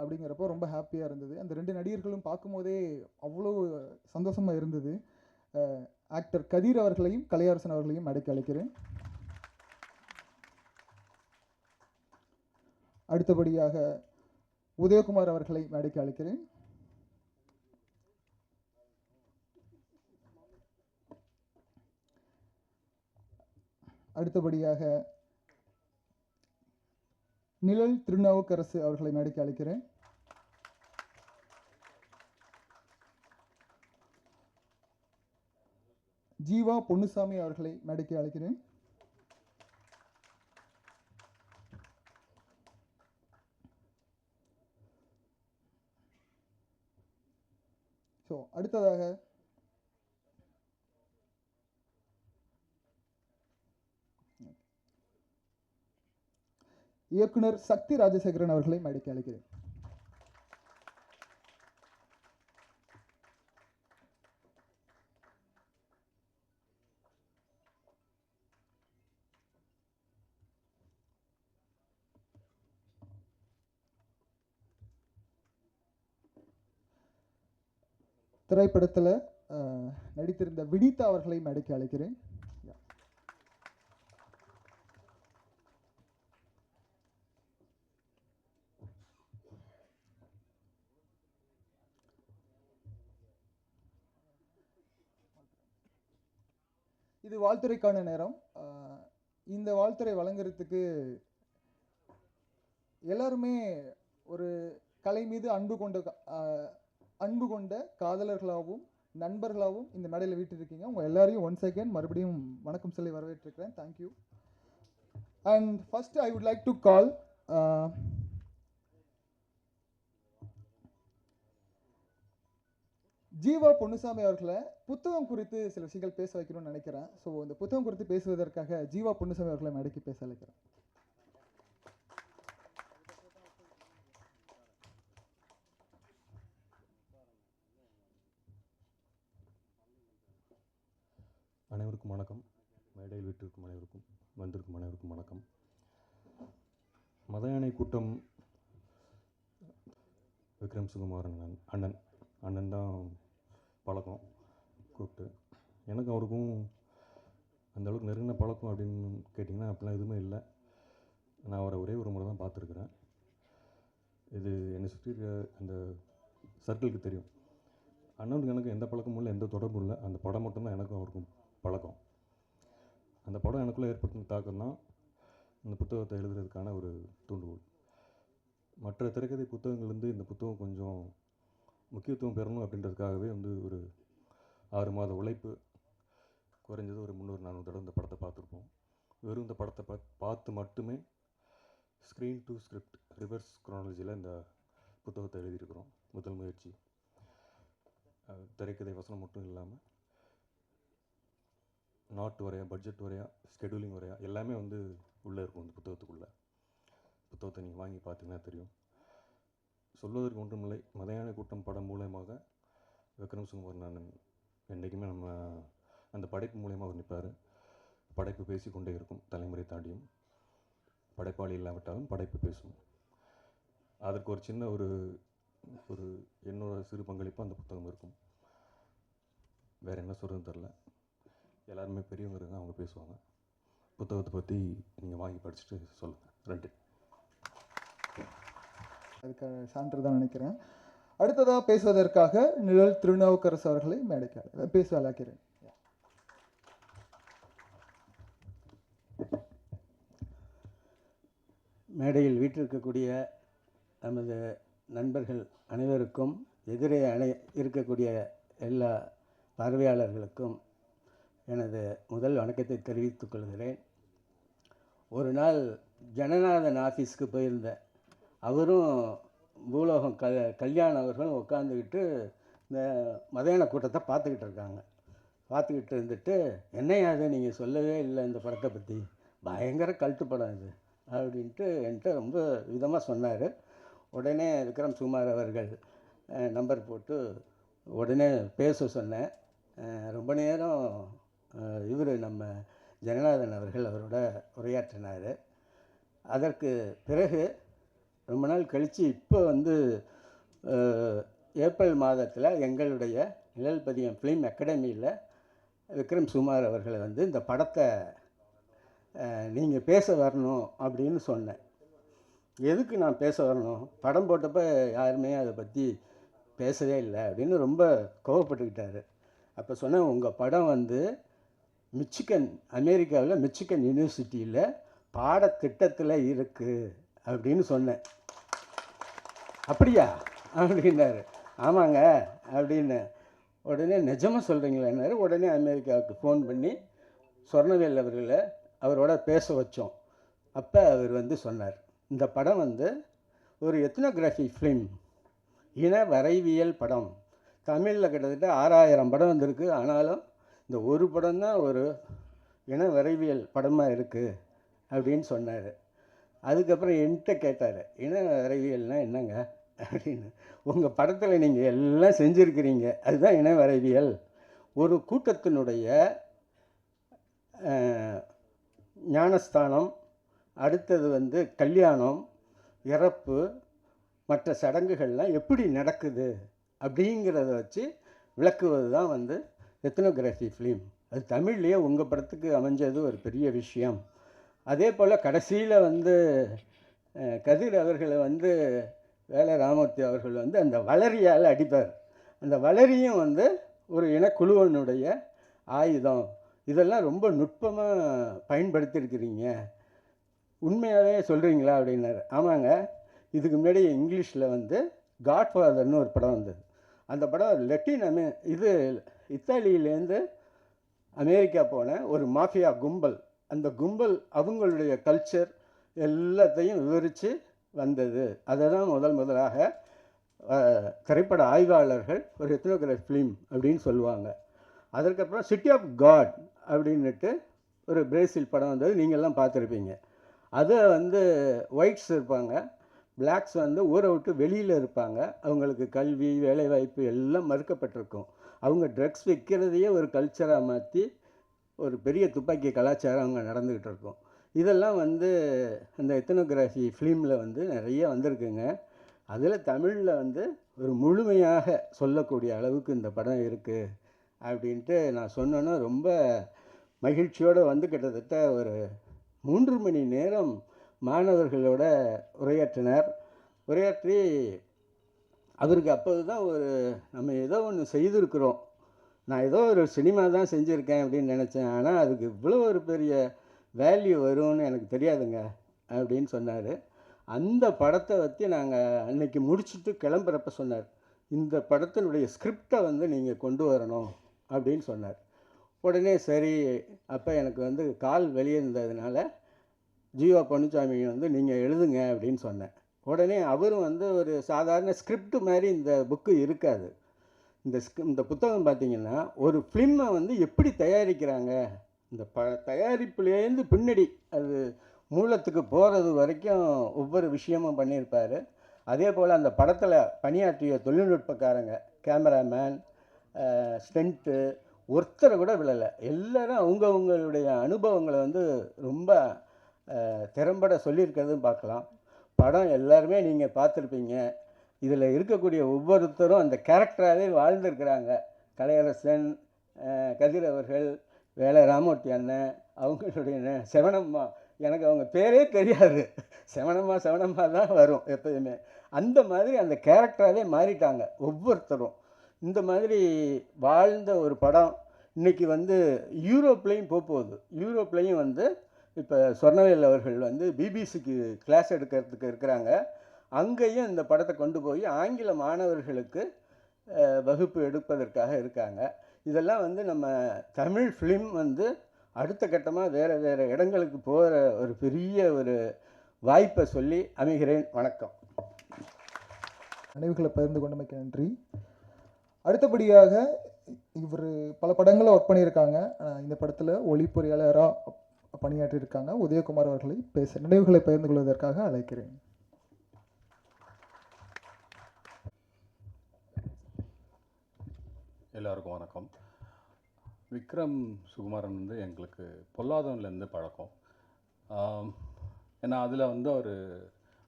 அப்படிங்கிறப்போ ரொம்ப ஹாப்பியாக இருந்தது. அந்த 2 நடிகர்களும் பார்க்கும்போதே அவ்வளோ சந்தோஷமாக இருந்தது. ஆக்டர் கதிர் அவர்களையும் கலையரசன் அவர்களையும் மேடைக்கு அழைக்கிறேன். அடுத்தபடியாக உதயகுமார் அவர்களை மேடைக்கு அழைக்கிறேன். அடுத்தபடியாக நிழல் திருநாவுக்கரசு அவர்களை மேடைக்கு அழைக்கிறேன். ஜீவா பொன்னுசாமி அவர்களை மேடைக்கு அழைக்கிறேன். அடுத்ததாக இயக்குனர் சக்தி ராஜசேகரன் அவர்களை மேடைக்கு அழைக்கிறேன். திரைப்படத்தில் நடித்திருந்த வினிதா அவர்களை மேடைக்கு அழைக்கிறேன். இது வாழ்த்துறைக்கான நேரம். இந்த வாழ்த்துறை வழங்குறதுக்கு எல்லாருமே ஒரு கலை மீது அன்பு கொண்ட காதலர்களாகவும் நண்பர்களாகவும் இந்த மேடையில் வீட்டிருக்கீங்க. உங்கள் எல்லாரையும் ஒன் செகண்ட் மறுபடியும் வணக்கம் சொல்லி வரவேற்றிருக்கிறேன். Thank you. And first I would like to call Jeeva Ponnusamy அவர்களை புத்தகம் குறித்து சில விஷயங்கள் பேச வைக்கணும்னு நினைக்கிறேன். ஸோ இந்த புத்தகம் குறித்து பேசுவதற்காக ஜீவா பொன்னுசாமி அவர்களை மேடைக்கு பேச அழைக்கிறேன். அனைவருக்கும் வணக்கம். மேடையில் வீட்டிற்கும் அனைவருக்கும் வந்திருக்கும் அனைவருக்கும் வணக்கம். மதயானை கூட்டம் விக்ரம் சுகுமாரன் அண்ணன் தான் பழக்கம் கூப்பிட்டு. எனக்கு அவருக்கும் அந்தளவுக்கு நெருங்கின பழக்கம் அப்படின்னு கேட்டிங்கன்னா அப்படிலாம் எதுவுமே இல்லை. நான் அவரை ஒரே ஒரு முறை தான் பார்த்துருக்குறேன். இது என்னை சுற்றி அந்த சர்க்கிளுக்கு தெரியும். அண்ணனுக்கு எனக்கு எந்த பழக்கமும் இல்லை, எந்த தொடர்பும் இல்லை. அந்த படம் மட்டும்தான் எனக்கும் அவருக்கும் பழக்கம். அந்த படம் எனக்குள்ளே ஏற்படுத்தின தாக்கம் தான் இந்த புத்தகத்தை எழுதுறதுக்கான ஒரு தூண்டுகோல். மற்ற திரைக்கதை புத்தகங்கள்லேருந்து இந்த புத்தகம் கொஞ்சம் முக்கியத்துவம் பெறணும் அப்படின்றதுக்காகவே ஒரு 6 மாத உழைப்பு, குறைஞ்சது ஒரு 300-400 தடவை இந்த படத்தை பார்த்துருப்போம். வெறும் இந்த படத்தை பார்த்து மட்டுமே ஸ்க்ரீன் டு ஸ்கிரிப்ட் ரிவர்ஸ் குரோனாலஜியில் இந்த புத்தகத்தை எழுதியிருக்கிறோம். முதல் முயற்சி. திரைக்கதை வசனம் மட்டும் இல்லாமல் நாட்டு வரையா, பட்ஜெட் வரையா, ஸ்கெடியூலிங் வரையா எல்லாமே உள்ளே இருக்கும் இந்த புத்தகத்துக்குள்ளே. புத்தகத்தை நீங்கள் வாங்கி பார்த்தீங்கன்னா தெரியும். சொல்வதற்கு ஒன்றுமில்லை. மதயானை கூட்டம் படம் மூலயமாக விக்ரம் சுகுமாரன் என்றைக்குமே நம்ம அந்த படைப்பு மூலயமா அவர் நிற்பார். படைப்பு பேசி கொண்டே இருக்கும். தலைமுறை தாண்டியும் படைப்பாளி இல்லாவிட்டாலும் படைப்பு பேசும். அதற்கு ஒரு சின்ன ஒரு என்னோட சிறு பங்களிப்பு அந்த புத்தகம் இருக்கும். வேறு என்ன சொல்கிறதுன்னு தெரில. எல்லாருமே பெரியவங்க இருக்காங்க, அவங்க பேசுவாங்க. புத்தகத்தை பற்றி நீங்கள் வாங்கி படிச்சுட்டு சொல்லுங்கள். 2 அதுக்கு சான்று தான் நினைக்கிறேன். அடுத்ததாக பேசுவதற்காக நிழல் திருநாவுக்கரசு அவர்களை மேடைக்கு பேச அழைக்கிறேன். மேடையில் வீற்றிருக்கக்கூடிய நமது நண்பர்கள் அனைவருக்கும், எதிரே இருக்கக்கூடிய எல்லா பார்வையாளர்களுக்கும் எனது முதல் வணக்கத்தை தெரிவித்துக் கொள்கிறேன். ஒரு நாள் ஜனநாதன் ஆஃபீஸ்க்கு போயிருந்தேன். அவரும் பூலோகம் கல்யாணம் அவர்களும் உட்காந்துக்கிட்டு இந்த மதயான கூட்டத்தை பார்த்துக்கிட்டு இருந்துட்டு, என்னையா அது நீங்கள் சொல்லவே இல்லை இந்த படத்தை பற்றி, பயங்கர கல்ட்டு படம் இது அப்படின்ட்டு என்கிட்ட ரொம்ப விதமாக சொன்னார். உடனே விக்ரம் சுகுமார் அவர்கள் நம்பர் போட்டு உடனே பேச சொன்னேன். ரொம்ப நேரம் இவர் நம்ம ஜனநாதன் அவர்கள் அவரோட உரையாற்றினார். அதற்கு பிறகு ரொம்ப நாள் கழித்து இப்போ வந்து ஏப்ரல் மாதத்தில் எங்களுடைய நிழல் பதியம் ஃபிலிம் அகாடமியில் விக்ரம் சுகுமார் அவர்களை வந்து இந்த படத்தை நீங்கள் பேச வரணும் அப்படின்னு சொன்னேன். எதுக்கு நான் பேச வரணும், படம் போட்டப்போ யாருமே அதை பற்றி பேசவே இல்லை அப்படின்னு ரொம்ப கோவப்பட்டுக்கிட்டாரு. அப்போ சொன்னேன், உங்கள் படம் வந்து அமெரிக்காவில் மிச்சிகன் யூனிவர்சிட்டியில் பாடத்திட்டத்தில் இருக்குது அப்படின்னு சொன்னேன். அப்படியா அப்படின்னாரு. ஆமாங்க அப்படின்னு. உடனே நிஜமாக சொல்கிறீங்களான்னாரு. உடனே அமெரிக்காவுக்கு ஃபோன் பண்ணி சொர்ணவேல் அவரோட பேச வச்சோம். அப்போ அவர் வந்து சொன்னார், இந்த படம் வந்து ஒரு எத்னோகிராஃபி ஃபிலிம், இன வரைவியல் படம். தமிழில் கிட்டத்தட்ட 6000 படம் வந்திருக்கு, ஆனாலும் இந்த ஒரு படம் தான் ஒரு இன வரைவியல் படமாக இருக்குது அப்படின்னு சொன்னார். அதுக்கப்புறம் என்கிட்ட கேட்டார், இன வரைவியல்னால் என்னங்க அப்படின்னு. உங்கள் படத்தில் நீங்கள் எல்லாம் செஞ்சுருக்கிறீங்க, அதுதான் இன வரைவியல். ஒரு கூட்டத்தினுடைய ஞானஸ்தானம், அடுத்தது வந்து கல்யாணம், இறப்பு, மற்ற சடங்குகள்லாம் எப்படி நடக்குது அப்படிங்கிறத வச்சு விளக்குவது தான் வந்து எத்னோகிராஃபி ஃபிலிம். அது தமிழ்லேயே உங்கள் படத்துக்கு அமைஞ்சது ஒரு பெரிய விஷயம். அதே போல் கடைசியில் வந்து கதிர் அவர்களை வந்து வேலை ராமூர்த்தி அவர்கள் வந்து அந்த வளரியால் அடிப்பார். அந்த வளரியும் வந்து ஒரு இனக்குழுவனுடைய ஆயுதம். இதெல்லாம் ரொம்ப நுட்பமாக பயன்படுத்தியிருக்கிறீங்க, உண்மையாகவே சொல்கிறீங்களா அப்படின்னாரு. ஆமாங்க, இதுக்கு முன்னாடி இங்கிலீஷில் வந்து காட்ஃபாதர்னு ஒரு படம் வந்தது. அந்த படம் இத்தாலியிலேருந்து அமெரிக்கா போன ஒரு மாஃபியா கும்பல், அந்த கும்பல் அவங்களுடைய கல்ச்சர் எல்லாத்தையும் விவரித்து வந்தது. அதை தான் முதலாக திரைப்பட ஆய்வாளர்கள் ஒரு எத்னோகிராஃபி ஃபிலிம் அப்படின்னு சொல்லுவாங்க. அதற்கப்புறம் சிட்டி ஆஃப் காட் அப்படின்னுட்டு ஒரு பிரேசில் படம் வந்தது, நீங்கள்லாம் பார்த்துருப்பீங்க. அதை வந்து ஒயிட்ஸ் இருப்பாங்க, பிளாக்ஸ் வந்து ஊரை விட்டு வெளியில் இருப்பாங்க, அவங்களுக்கு கல்வி வேலைவாய்ப்பு எல்லாம் மறுக்கப்பட்டிருக்கும். அவங்க ட்ரக்ஸ் விற்கிறதையே ஒரு கல்ச்சராக மாற்றி ஒரு பெரிய துப்பாக்கி கலாச்சாரம் அவங்க நடந்துக்கிட்டு இருக்கும். இதெல்லாம் வந்து அந்த எத்னோகிராஃபி ஃபிலிமில் வந்து நிறைய வந்திருக்குங்க. அதில் தமிழில் வந்து ஒரு முழுமையாக சொல்லக்கூடிய அளவுக்கு இந்த படம் இருக்குது அப்படின்ட்டு நான் சொன்னேன்னா ரொம்ப மகிழ்ச்சியோடு வந்து கிட்டத்தட்ட ஒரு 3 மணி நேரம் மாணவர்களோட உரையாற்றி அவருக்கு அப்போது தான் ஒரு நம்ம ஏதோ ஒன்று செய்திருக்கிறோம், நான் ஏதோ ஒரு சினிமா தான் செஞ்சுருக்கேன் அப்படின்னு நினச்சேன், ஆனால் அதுக்கு இவ்வளோ ஒரு பெரிய வேல்யூ வரும்னு எனக்கு தெரியாதுங்க அப்படின்னு சொன்னார். அந்த படத்தை பற்றி நாங்கள் அன்னைக்கு முடிச்சுட்டு கிளம்புறப்ப சொன்னார், இந்த படத்தினுடைய ஸ்கிரிப்டை வந்து நீங்கள் கொண்டு வரணும் அப்படின்னு சொன்னார். உடனே சரி, அப்போ எனக்கு வந்து கால் வெளியே இருந்ததுனால ஜீவா பொன்னுச்சாமி வந்து நீங்கள் எழுதுங்க அப்படின்னு சொன்னேன். உடனே அவரும் வந்து ஒரு சாதாரண ஸ்கிரிப்ட் மாதிரி இந்த புக்கு இருக்காது. இந்த புத்தகம் பார்த்திங்கன்னா ஒரு ஃபிலிமை வந்து எப்படி தயாரிக்கிறாங்க, இந்த தயாரிப்புலேருந்து பின்னாடி அது மூலத்துக்கு போகிறது வரைக்கும் ஒவ்வொரு விஷயமும் பண்ணியிருப்பார். அதே போல் அந்த படத்தில் பணியாற்றிய தொழில்நுட்பக்காரங்க, கேமராமேன், ஸ்டண்ட்டு, ஒருத்தரை கூட விழலை. எல்லோரும் அவங்களுடைய அனுபவங்களை வந்து ரொம்ப திறம்பட சொல்லியிருக்கிறதும் பார்க்கலாம். படம் எல்லாருமே நீங்கள் பார்த்துருப்பீங்க. இதில் இருக்கக்கூடிய ஒவ்வொருத்தரும் அந்த கேரக்டராகவே வாழ்ந்துருக்கிறாங்க. கலையரசன், கதிர் அவர்கள், வேலை ராமூர்த்தி அண்ணன், அவங்களுடைய செவனம்மா, எனக்கு அவங்க பேரே தெரியாது, செவனம்மா தான் வரும் எப்போதுமே. அந்த மாதிரி அந்த கேரக்டராகவே மாறிட்டாங்க ஒவ்வொருத்தரும். இந்த மாதிரி வாழ்ந்த ஒரு படம் இன்றைக்கி வந்து யூரோப்லேயும் போகுது. யூரோப்லேயும் வந்து இப்போ சொர்ணவேல் அவர்கள் வந்து பிபிசிக்கு கிளாஸ் எடுக்கிறதுக்கு இருக்கிறாங்க. அங்கேயும் இந்த படத்தை கொண்டு போய் ஆங்கில மாணவர்களுக்கு வகுப்பு எடுப்பதற்காக இருக்காங்க. இதெல்லாம் வந்து நம்ம தமிழ் ஃபிலிம் வந்து அடுத்த கட்டமாக வேறு இடங்களுக்கு போகிற ஒரு பெரிய ஒரு வாய்ப்பை சொல்லி அமைகிறேன். வணக்கம். நினைவுகளை பகிர்ந்து கொண்டமைக்கு நன்றி. அடுத்தபடியாக இவர் பல படங்களில் ஒர்க் பண்ணியிருக்காங்க. இந்த படத்தில் ஒளிப்பொறியாளராக பணியாற்றியிருக்காங்க உதயகுமார் அவர்களை நினைவுகளை பகிர்ந்து கொள்வதற்காக அழைக்கிறேன். எல்லாருக்கும் வணக்கம். விக்ரம் சுகுமாரன் வந்து எங்களுக்கு பொல்லாதவன்லேருந்து பழக்கம். ஏன்னா அதில் வந்து அவர்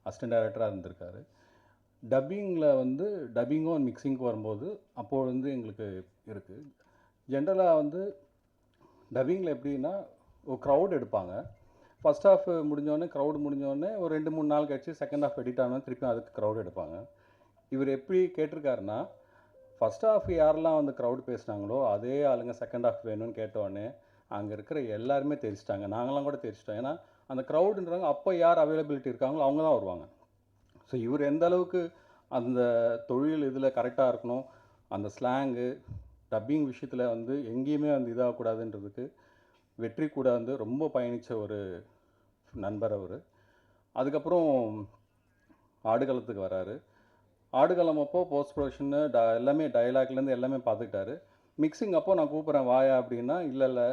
அசிஸ்டன்ட் டைரக்டராக இருந்திருக்காரு. டப்பிங்கில் வந்து டப்பிங்கும் மிக்சிங்க்கு வரும்போது அப்போது வந்து எங்களுக்கு இருக்குது. ஜென்ரலாக வந்து டப்பிங்கில் எப்படின்னா ஒரு க்ரௌட் எடுப்பாங்க. ஃபஸ்ட் ஹாஃப் முடிஞ்சோடனே க்ரௌட் முடிஞ்சோடனே ஒரு 2-3 நாள் கழிச்சு செகண்ட் ஹாஃப் எடிட் ஆனால் திருப்பி அதுக்கு க்ரௌட் எடுப்பாங்க. இவர் எப்படி கேட்டிருக்காருன்னா, ஃபஸ்ட் ஹாஃப் யாரெல்லாம் வந்து க்ரௌட் பேசுனாங்களோ அதே ஆளுங்க செகண்ட் ஹாஃப் வேணும்னு கேட்டோடனே அங்கே இருக்கிற எல்லாருமே தெரிச்சிட்டாங்க. நாங்களாம் கூட தெரிச்சிட்டோம். ஏன்னா அந்த க்ரௌடுன்றாங்க அப்போ யார் அவைலபிலிட்டி இருக்காங்களோ அவங்க தான் வருவாங்க. ஸோ இவர் எந்த அளவுக்கு அந்த தொழில் இதில் கரெக்டாக இருக்கணும், அந்த ஸ்லாங்கு டப்பிங் விஷயத்தில் வந்து எங்கேயுமே வந்து இதாகக்கூடாதுன்றதுக்கு வெற்றி கூட வந்து ரொம்ப பயணித்த ஒரு நண்பர் அவர். அதுக்கப்புறம் ஆடுகளத்துக்கு வராரு. ஆடுகளம் அப்போ போஸ்ட் ப்ரொடக்ஷன்னு எல்லாமே டயலாக்லேருந்து எல்லாமே பார்த்துக்கிட்டாரு. மிக்சிங் அப்போ நான் கூப்பிட்றேன் வாயா அப்படின்னா, இல்லை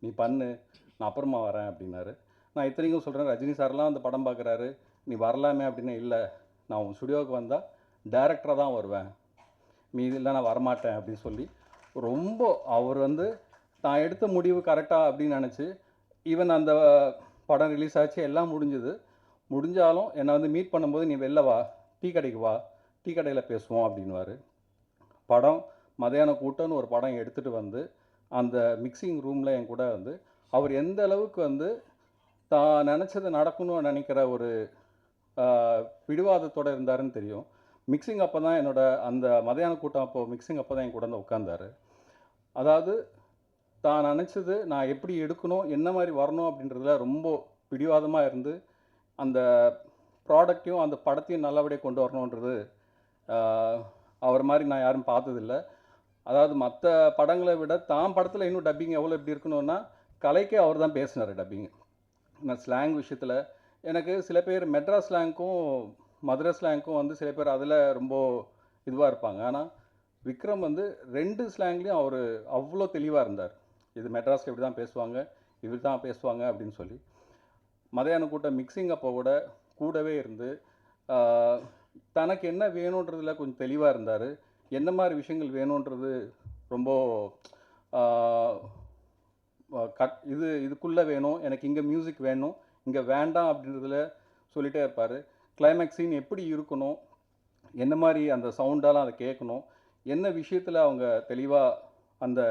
நீ பண்ணு, நான் அப்புறமா வரேன் அப்படின்னாரு. நான் இத்தனைக்கும் சொல்கிறேன், ரஜினி சார்லாம் அந்த படம் பார்க்குறாரு, நீ வரலாமே அப்படின்னா, இல்லை நான் உன் ஸ்டுடியோவுக்கு வந்தால் டேரக்டராக தான் வருவேன், மீதி இல்லை நான் வரமாட்டேன் அப்படின்னு சொல்லி ரொம்ப அவர் வந்து தான் எடுத்த முடிவு கரெக்டாக அப்படின்னு நினச்சி, ஈவன் அந்த படம் ரிலீஸ் ஆச்சு, எல்லாம் முடிஞ்சாலும் என்னை வந்து மீட் பண்ணும்போது நீ வெளில வா, டீ கடைக்கு வா, டீ கடையில் பேசுவோம் அப்படின்வார். படம் மதியான கூட்டம்னு ஒரு படம் எடுத்துகிட்டு வந்து அந்த மிக்சிங் ரூமில் என் கூட வந்து அவர் எந்த அளவுக்கு வந்து தான் நினச்சது நடக்கணும்னு நினைக்கிற ஒரு பிடிவாதத்தோடு இருந்தாருன்னு தெரியும். மிக்சிங் அப்போ தான் அந்த மதியான கூட்டம் அப்போது மிக்சிங் அப்போ தான் என் கூட வந்து உட்காந்தார். அதாவது தான் நினச்சது நான் எப்படி எடுக்கணும், என்ன மாதிரி வரணும் அப்படின்றதுல ரொம்ப பிடிவாதமாக இருந்து அந்த ப்ராடக்டையும் அந்த படத்தையும் நல்லபடியாக கொண்டு வரணுன்றது அவர் மாதிரி நான் யாரும் பார்த்ததில்ல. அதாவது மற்ற படங்களை விட தான் படத்தில் இன்னும் டப்பிங் எவ்வளோ எப்படி இருக்கணும்னா கலைக்கே அவர் தான் பேசினார் டப்பிங். நான் ஸ்லாங் விஷயத்தில் எனக்கு சில பேர் மெட்ராஸ் ஸ்லாங்க்கும் மதுரை ஸ்லாங்க்கும் வந்து சில பேர் அதில் ரொம்ப இதுவாக இருப்பாங்க. ஆனால் விக்ரம் வந்து 2 ஸ்லாங்லேயும் அவர் அவ்வளோ தெளிவாக இருந்தார். இது மெட்ராஸில் இப்படி தான் பேசுவாங்க, இப்படி தான் பேசுவாங்க அப்படின்னு சொல்லி. மதியான கூட்டம் மிக்சிங் அப்போ கூடவே இருந்து தனக்கு என்ன வேணுன்றதில் கொஞ்சம் தெளிவாக இருந்தார். என்ன மாதிரி விஷயங்கள் வேணுன்றது ரொம்ப இதுக்குள்ளே வேணும், எனக்கு இங்கே மியூசிக் வேணும், இங்கே வேண்டாம் அப்படின்றதுல சொல்லிகிட்டே இருப்பார். கிளைமேக்ஸ் சீன் எப்படி இருக்கணும், என்ன மாதிரி அந்த சவுண்டாலாம் அதை கேட்கணும், என்ன விஷயத்தில் அவங்க தெளிவாக அந்த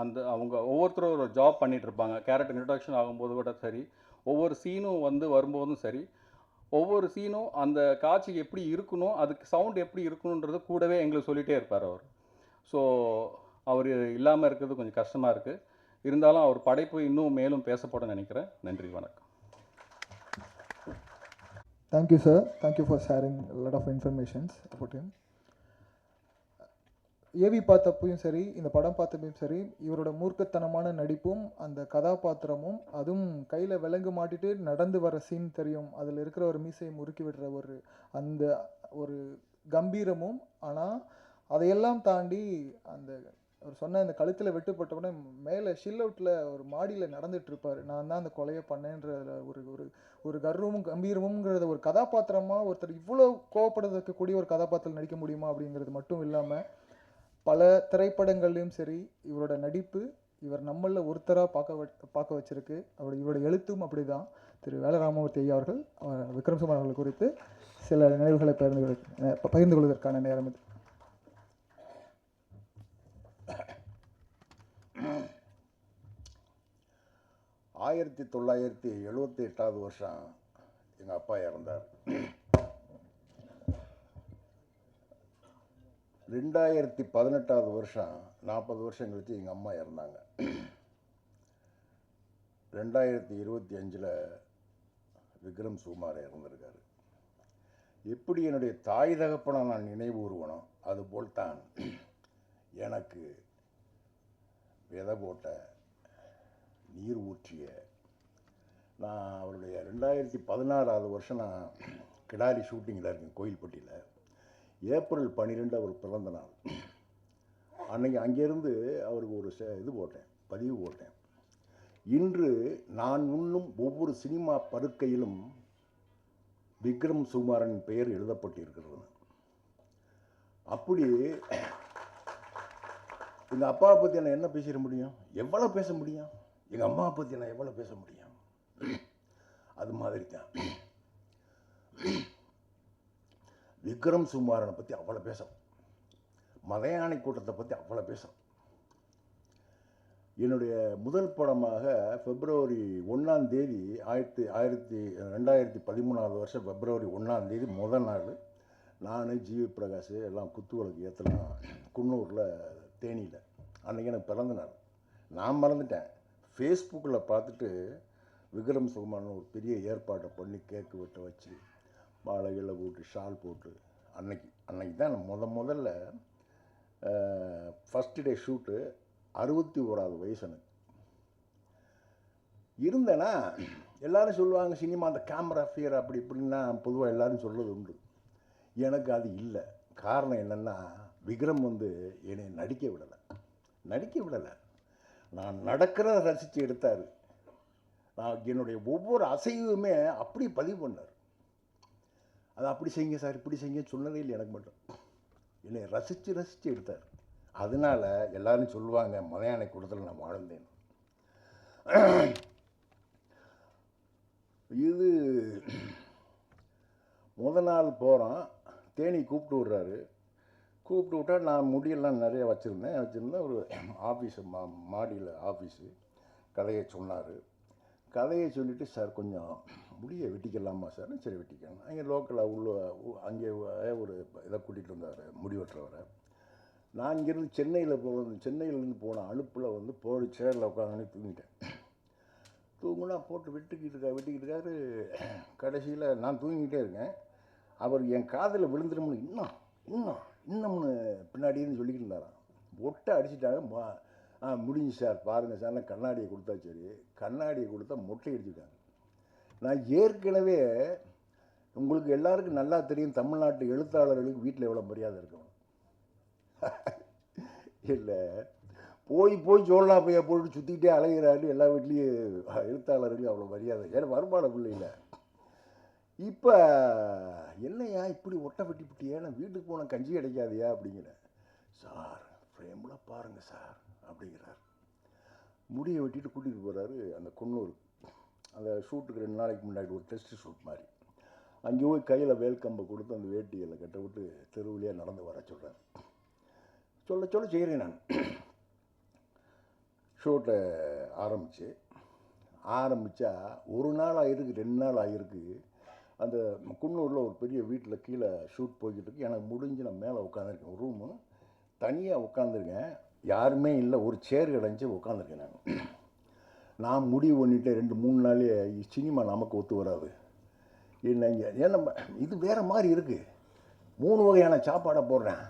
அந்த அவங்க ஒவ்வொருத்தரும் ஒரு ஜாப் பண்ணிகிட்ருப்பாங்க. கேரக்டர் இன்ட்ரடக்ஷன் ஆகும்போது கூட சரி, ஒவ்வொரு சீனும் வந்து வரும்போதும் சரி, ஒவ்வொரு சீனும் அந்த காட்சி எப்படி இருக்கணும், அதுக்கு சவுண்ட் எப்படி இருக்கணுன்றது கூடவே எங்களுக்கு சொல்லிகிட்டே இருப்பார் அவர். ஸோ அவர் இல்லாமல் இருக்கிறது கொஞ்சம் கஷ்டமாக இருக்குது. இருந்தாலும் அவர் படைப்பு இன்னும் மேலும் பேசப்பட நினைக்கிறேன். நன்றி, வணக்கம். Thank you sir, thank you for sharing lot of informations about him. ஏவி பார்த்தப்பையும் சரி, இந்த படம் பார்த்தப்பையும் சரி, இவரோட மூர்க்கத்தனமான நடிப்பும் அந்த கதாபாத்திரமும், அதுவும் கையில் விலங்கு மாட்டிட்டு நடந்து வர சீன் தெரியும், அதில் இருக்கிற ஒரு மீசையை முறுக்கி விடுற அந்த ஒரு கம்பீரமும், ஆனால் அதையெல்லாம் தாண்டி அந்த அவர் சொன்ன அந்த கழுத்தில் வெட்டுப்பட்ட உடனே மேலே ஷில் அவுட்டில் ஒரு மாடியில் நடந்துட்டு இருப்பார், நான் தான் அந்த கொலையை பண்ணேன்ற ஒரு ஒரு ஒரு கர்வமும் கம்பீரமுங்கிறத ஒரு கதாபாத்திரமாக ஒருத்தர் இவ்வளோ கோவப்பட வைக்கக்கூடிய ஒரு கதாபாத்திரம் நடிக்க முடியுமா அப்படிங்கிறது மட்டும் இல்லாமல் பல திரைப்படங்கள்லையும் சரி இவரோட நடிப்பு இவர் நம்மளில் ஒருத்தராக பார்க்க வச்சிருக்கு. இவரோட எழுத்தும் அப்படி தான். திரு வேலராமமூர்த்தி ஐயா அவர்கள் விக்ரம் சுகுமாரன் அவர்கள் குறித்து சில நினைவுகளை பகிர்ந்து கொள்வதற்கான நேரம் இது. 1978 வருஷம் எங்கள் அப்பா இறந்தார். 2018 வருஷம் 40 வருஷம் கழிச்சு எங்கள் அம்மா இறந்தாங்க. 2025 விக்ரம் சுகுமார் இறந்திருக்காரு. எப்படி என்னுடைய தாய் தகப்பனை நான் நினைவுறுவனோ அதுபோல் தான் எனக்கு விதை போட்ட நீர் ஊற்றிய நான் அவருடைய 2016 வருஷம் நான் கிடாரி ஷூட்டிங்கில் இருக்கேன் கோயில்பட்டியில். ஏப்ரல் 12 அவர் பிறந்த நாள் அன்றைக்கி அங்கேருந்து அவருக்கு ஒரு இது போட்டேன், பதிவு போட்டேன். இன்று நான் உண்ணும் ஒவ்வொரு சினிமா படுக்கையிலும் விக்ரம் சுகுமாரன் பெயர் எழுதப்பட்டிருக்கிறது. அப்படி எங்கள் அப்பாவை பற்றி நான் என்ன பேசிட முடியும், எவ்வளோ பேச முடியும், எங்கள் அம்மாவை பற்றி நான் எவ்வளோ பேச முடியும். அது மாதிரி தான் விக்ரம் சுகுமாரனை பற்றி அவ்வளோ பேசும், மலையாளி கூட்டத்தை பற்றி அவ்வளோ பேசும். என்னுடைய முதல் படமாக February 1ஆம் தேதி 2013 வருஷம் February 1ஆம் தேதி முதல் நாள் நான் ஜிவி பிரகாஷ் எல்லாம் குத்துவிளக்கு ஏற்றலாம் குன்னூரில் தேனியில். அன்றைக்கி எனக்கு பிறந்த நாள். நான் மறந்துட்டேன். ஃபேஸ்புக்கில் பார்த்துட்டு விக்ரம் சுகுமாரன் ஒரு பெரிய ஏற்பாட்டை பண்ணி கேக்கு வெட்ட வச்சு மாலைகளை போட்டு ஷால் போட்டு அன்னைக்கு தான் நான் முதல்ல ஃபஸ்ட்டு டே ஷூட்டு 61வது வயசு எனக்கு இருந்தேன்னா. எல்லோரும் சொல்லுவாங்க சினிமா அந்த கேமரா ஃபியர் அப்படி இப்படின்னா பொதுவாக எல்லோரும் சொல்கிறது உண்டு. எனக்கு அது இல்லை. காரணம் என்னென்னா, விக்ரம் என்னை நடிக்க விடலை. நான் நடக்கிறத ரசித்து எடுத்தார். நான் என்னுடைய ஒவ்வொரு அசைவுமே அப்படி பதிவு பண்ணார். அதை அப்படி செய்யுங்க சார், இப்படி செய்யுங்க சொன்னதே இல்லை எனக்கு மட்டும். என்னை ரசித்து எடுத்தார். அதனால் எல்லோரும் சொல்லுவாங்க மலையாள கூடத்தில் நான் வாழ்ந்தேன். இது முதல் நாள் போகிறோம், தேனி கூப்பிட்டு விட்டா நான் முடியெல்லாம் நிறைய வச்சுருந்தேன். ஒரு ஆஃபீஸு மாடியில் ஆஃபீஸு கதையை சொன்னார். கதையை சொல்லிவிட்டு, சார் கொஞ்சம் முடியை வெட்டிக்கலாமா சார்? சரி வெட்டிக்கலாம். அங்கே லோக்கலில் அங்கே ஒரு இதை கூட்டிகிட்டு வந்தார் முடி வெட்டுறவரை. நான் இங்கேருந்து சென்னையிலேருந்து போன அலுப்பில் போய் சேரில் உட்காந்து தூங்கிட்டேன். தூங்குனா போட்டு வெட்டிக்கிட்டு இருக்காரு. கடைசியில் நான் தூங்கிக்கிட்டே இருக்கேன். அவர் என் காதில் விழுந்துருமுன்னு இன்னும்னு பின்னாடின்னு சொல்லிக்கிட்டு இருந்தாராம். ஒட்டை அடிச்சுட்டாங்க. முடிஞ்சு சார் பாருங்கள் சார், நான் கண்ணாடியை கொடுத்தா. சரி, கண்ணாடியை கொடுத்தா மொட்டை அடிச்சுட்டாங்க. நான் ஏற்கனவே உங்களுக்கு எல்லாருக்கும் நல்லா தெரியும், தமிழ்நாட்டு எழுத்தாளர்களுக்கு வீட்டில் எவ்வளோ மரியாதை இருக்கும். இல்லை போய் சொல்லலாம் போய் போட்டு சுற்றிக்கிட்டே அலைகிறாரு. எல்லா வீட்லேயும் எழுத்தாளர்களுக்கு அவ்வளோ மரியாதை. ஏன்னா வருமானம் பிள்ளைல. இப்போ என்னையா இப்படி ஒட்டை வெட்டிவிட்டியா, நான் வீட்டுக்கு போனால் கஞ்சி கிடைக்காதியா அப்படிங்கிறேன். சார் ஃப்ரேமில் பாருங்கள் சார் அப்படிங்கிறார். முடியை வெட்டிட்டு கூட்டிகிட்டு போகிறாரு அந்த குன்னூர். அந்த ஷூட்டுக்கு 2 நாளைக்கு முன்னாடி ஒரு டெஸ்ட் ஷூட் மாதிரி. அங்கே போய் கையில் வேல்கம்பை கொடுத்து அந்த வேட்டியில் கட்ட விட்டு தெருவிலேயே நடந்து வர சொல்கிறார். சொல்ல செய்கிறேன் நான். ஷூட்டை ஆரம்பித்தா 1 நாள் ஆகிருக்கு, 2 நாள் ஆகிருக்கு. அந்த குன்னூரில் ஒரு பெரிய வீட்டில் கீழே ஷூட் போய்கிட்டு இருக்கு. எனக்கு முடிஞ்சு நான் மேலே உட்காந்துருக்கேன். ஒரு ரூமு தனியாக உட்காந்துருக்கேன். யாருமே இல்லை. ஒரு சேர் கிடஞ்சி உட்காந்துருக்கேன். நான் முடிவு பண்ணிவிட்டேன் 2-3 நாளே சினிமா நமக்கு ஒத்து வராது. ஏன்னா இது வேறு மாதிரி இருக்குது. 3 வகையான சாப்பாடை போடுறேன்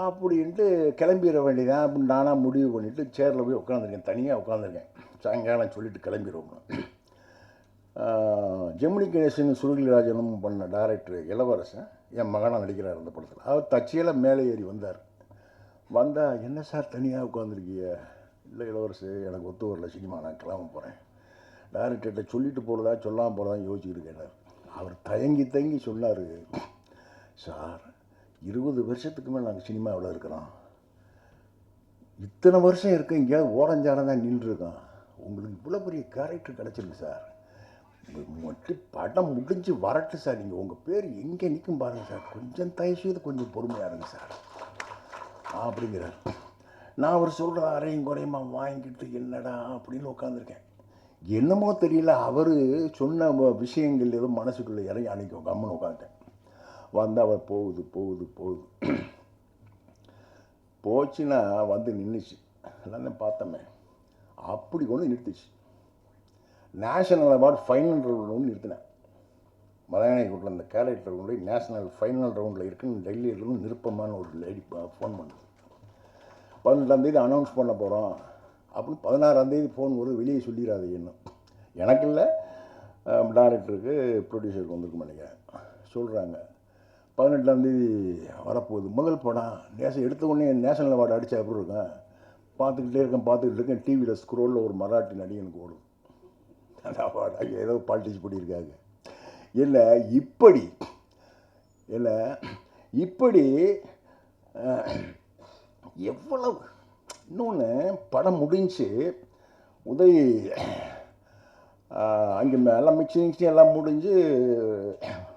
அப்படின்ட்டு கிளம்பிட வேண்டியதான் அப்படின்னு நானாக முடிவு பண்ணிவிட்டு சேரில் போய் உட்காந்துருக்கேன். தனியாக உட்காந்துருக்கேன். சாயங்காலம் சொல்லிவிட்டு கிளம்பிடுவோம். ஜெமினி கணேசன் சுருளிராஜனும் பண்ண டைரக்டர் இளவரசன் என் மகனாக நடிக்கிறார் அந்த படத்தில். அவர் தச்சியில் மேலே ஏறி வந்தார். வந்தால் என்ன சார் தனியாக உட்காந்துருக்கீங்க? இல்லை இளவரசு, எனக்கு ஒத்து வரல சினிமா, நான் கிளம்ப போகிறேன். டைரக்டர்கிட்ட சொல்லிட்டு போகிறதா சொல்லாமல் போகிறதா யோசிச்சுக்கிட்டு கேட்டார். அவர் தயங்கி சொன்னார், சார் 20 வருஷத்துக்கு மேலே நாங்கள் சினிமாவில் இருக்கிறோம். இத்தனை வருஷம் இருக்கோம், எங்கேயாவது ஓரஞ்சாரம் தான் நின்றுருக்கோம். உங்களுக்கு இவ்வளோ பெரிய கேரக்டர் கிடச்சிருக்கு சார். மட்டும் படம் முடிஞ்சு வரட்டு சார். நீங்கள் உங்கள் பேர் எங்கே நிற்கும் பாருங்கள் சார். கொஞ்சம் தயவுசெய்து கொஞ்சம் பொறுமையாக இருங்க சார் அப்படிங்கிறார். நான் அவர் சொல்கிற அரையும் குறையுமா வாங்கிட்டு என்னடா அப்படின்னு உட்காந்துருக்கேன். என்னமோ தெரியல, அவர் சொன்ன விஷயங்கள் ஏதோ மனசுக்குள்ளே இறங்கி அன்றைக்கி கம்முன்னு உட்காந்துட்டேன். வந்து அவர் போகுது போச்சுன்னா வந்து நின்றுச்சு. எல்லாம் பார்த்தோமே, அப்படி கொண்டு நிறுத்துச்சு. நேஷனல் அவார்டு ஃபைனல் ரவுண்டில் ஒன்று நிறுத்தினேன். மலையாள கூட்டில் அந்த கேரக்டர் கொண்டு நேஷனல் ஃபைனல் ரவுண்டில் இருக்குன்னு டெல்லியிலேருந்து நிருப்பமான ஒரு லேடி ஃபோன் பண்ணுது. 18ஆம் தேதி அனௌன்ஸ் பண்ண போகிறோம் அப்படின்னு 16ஆம் தேதி ஃபோன் வரும். வெளியே சொல்லிடாது இன்னும். எனக்கு இல்லை, டைரக்டருக்கு ப்ரொடியூசருக்கு வந்திருக்கும் நினைக்கிறேன். சொல்கிறாங்க 18ஆம் தேதி வரப்போகுது. முதல் படம் எடுத்த உடனே நேஷனல் அவார்டு அடித்தா எப்படி இருக்கேன். பார்த்துக்கிட்டே இருக்கேன். டிவியில் ஸ்க்ரோலில் ஒரு மராட்டி நடிகனுக்கு ஓடுது அந்த அவார்டு. அங்கே ஏதோ பாலிட்டிக்ஸ் பண்ணியிருக்காங்க. இப்படி எவ்வளவு. இன்னொன்று படம் முடிஞ்சு உதவி அங்கே எல்லாம் மிக்சிங் எல்லாம் முடிஞ்சு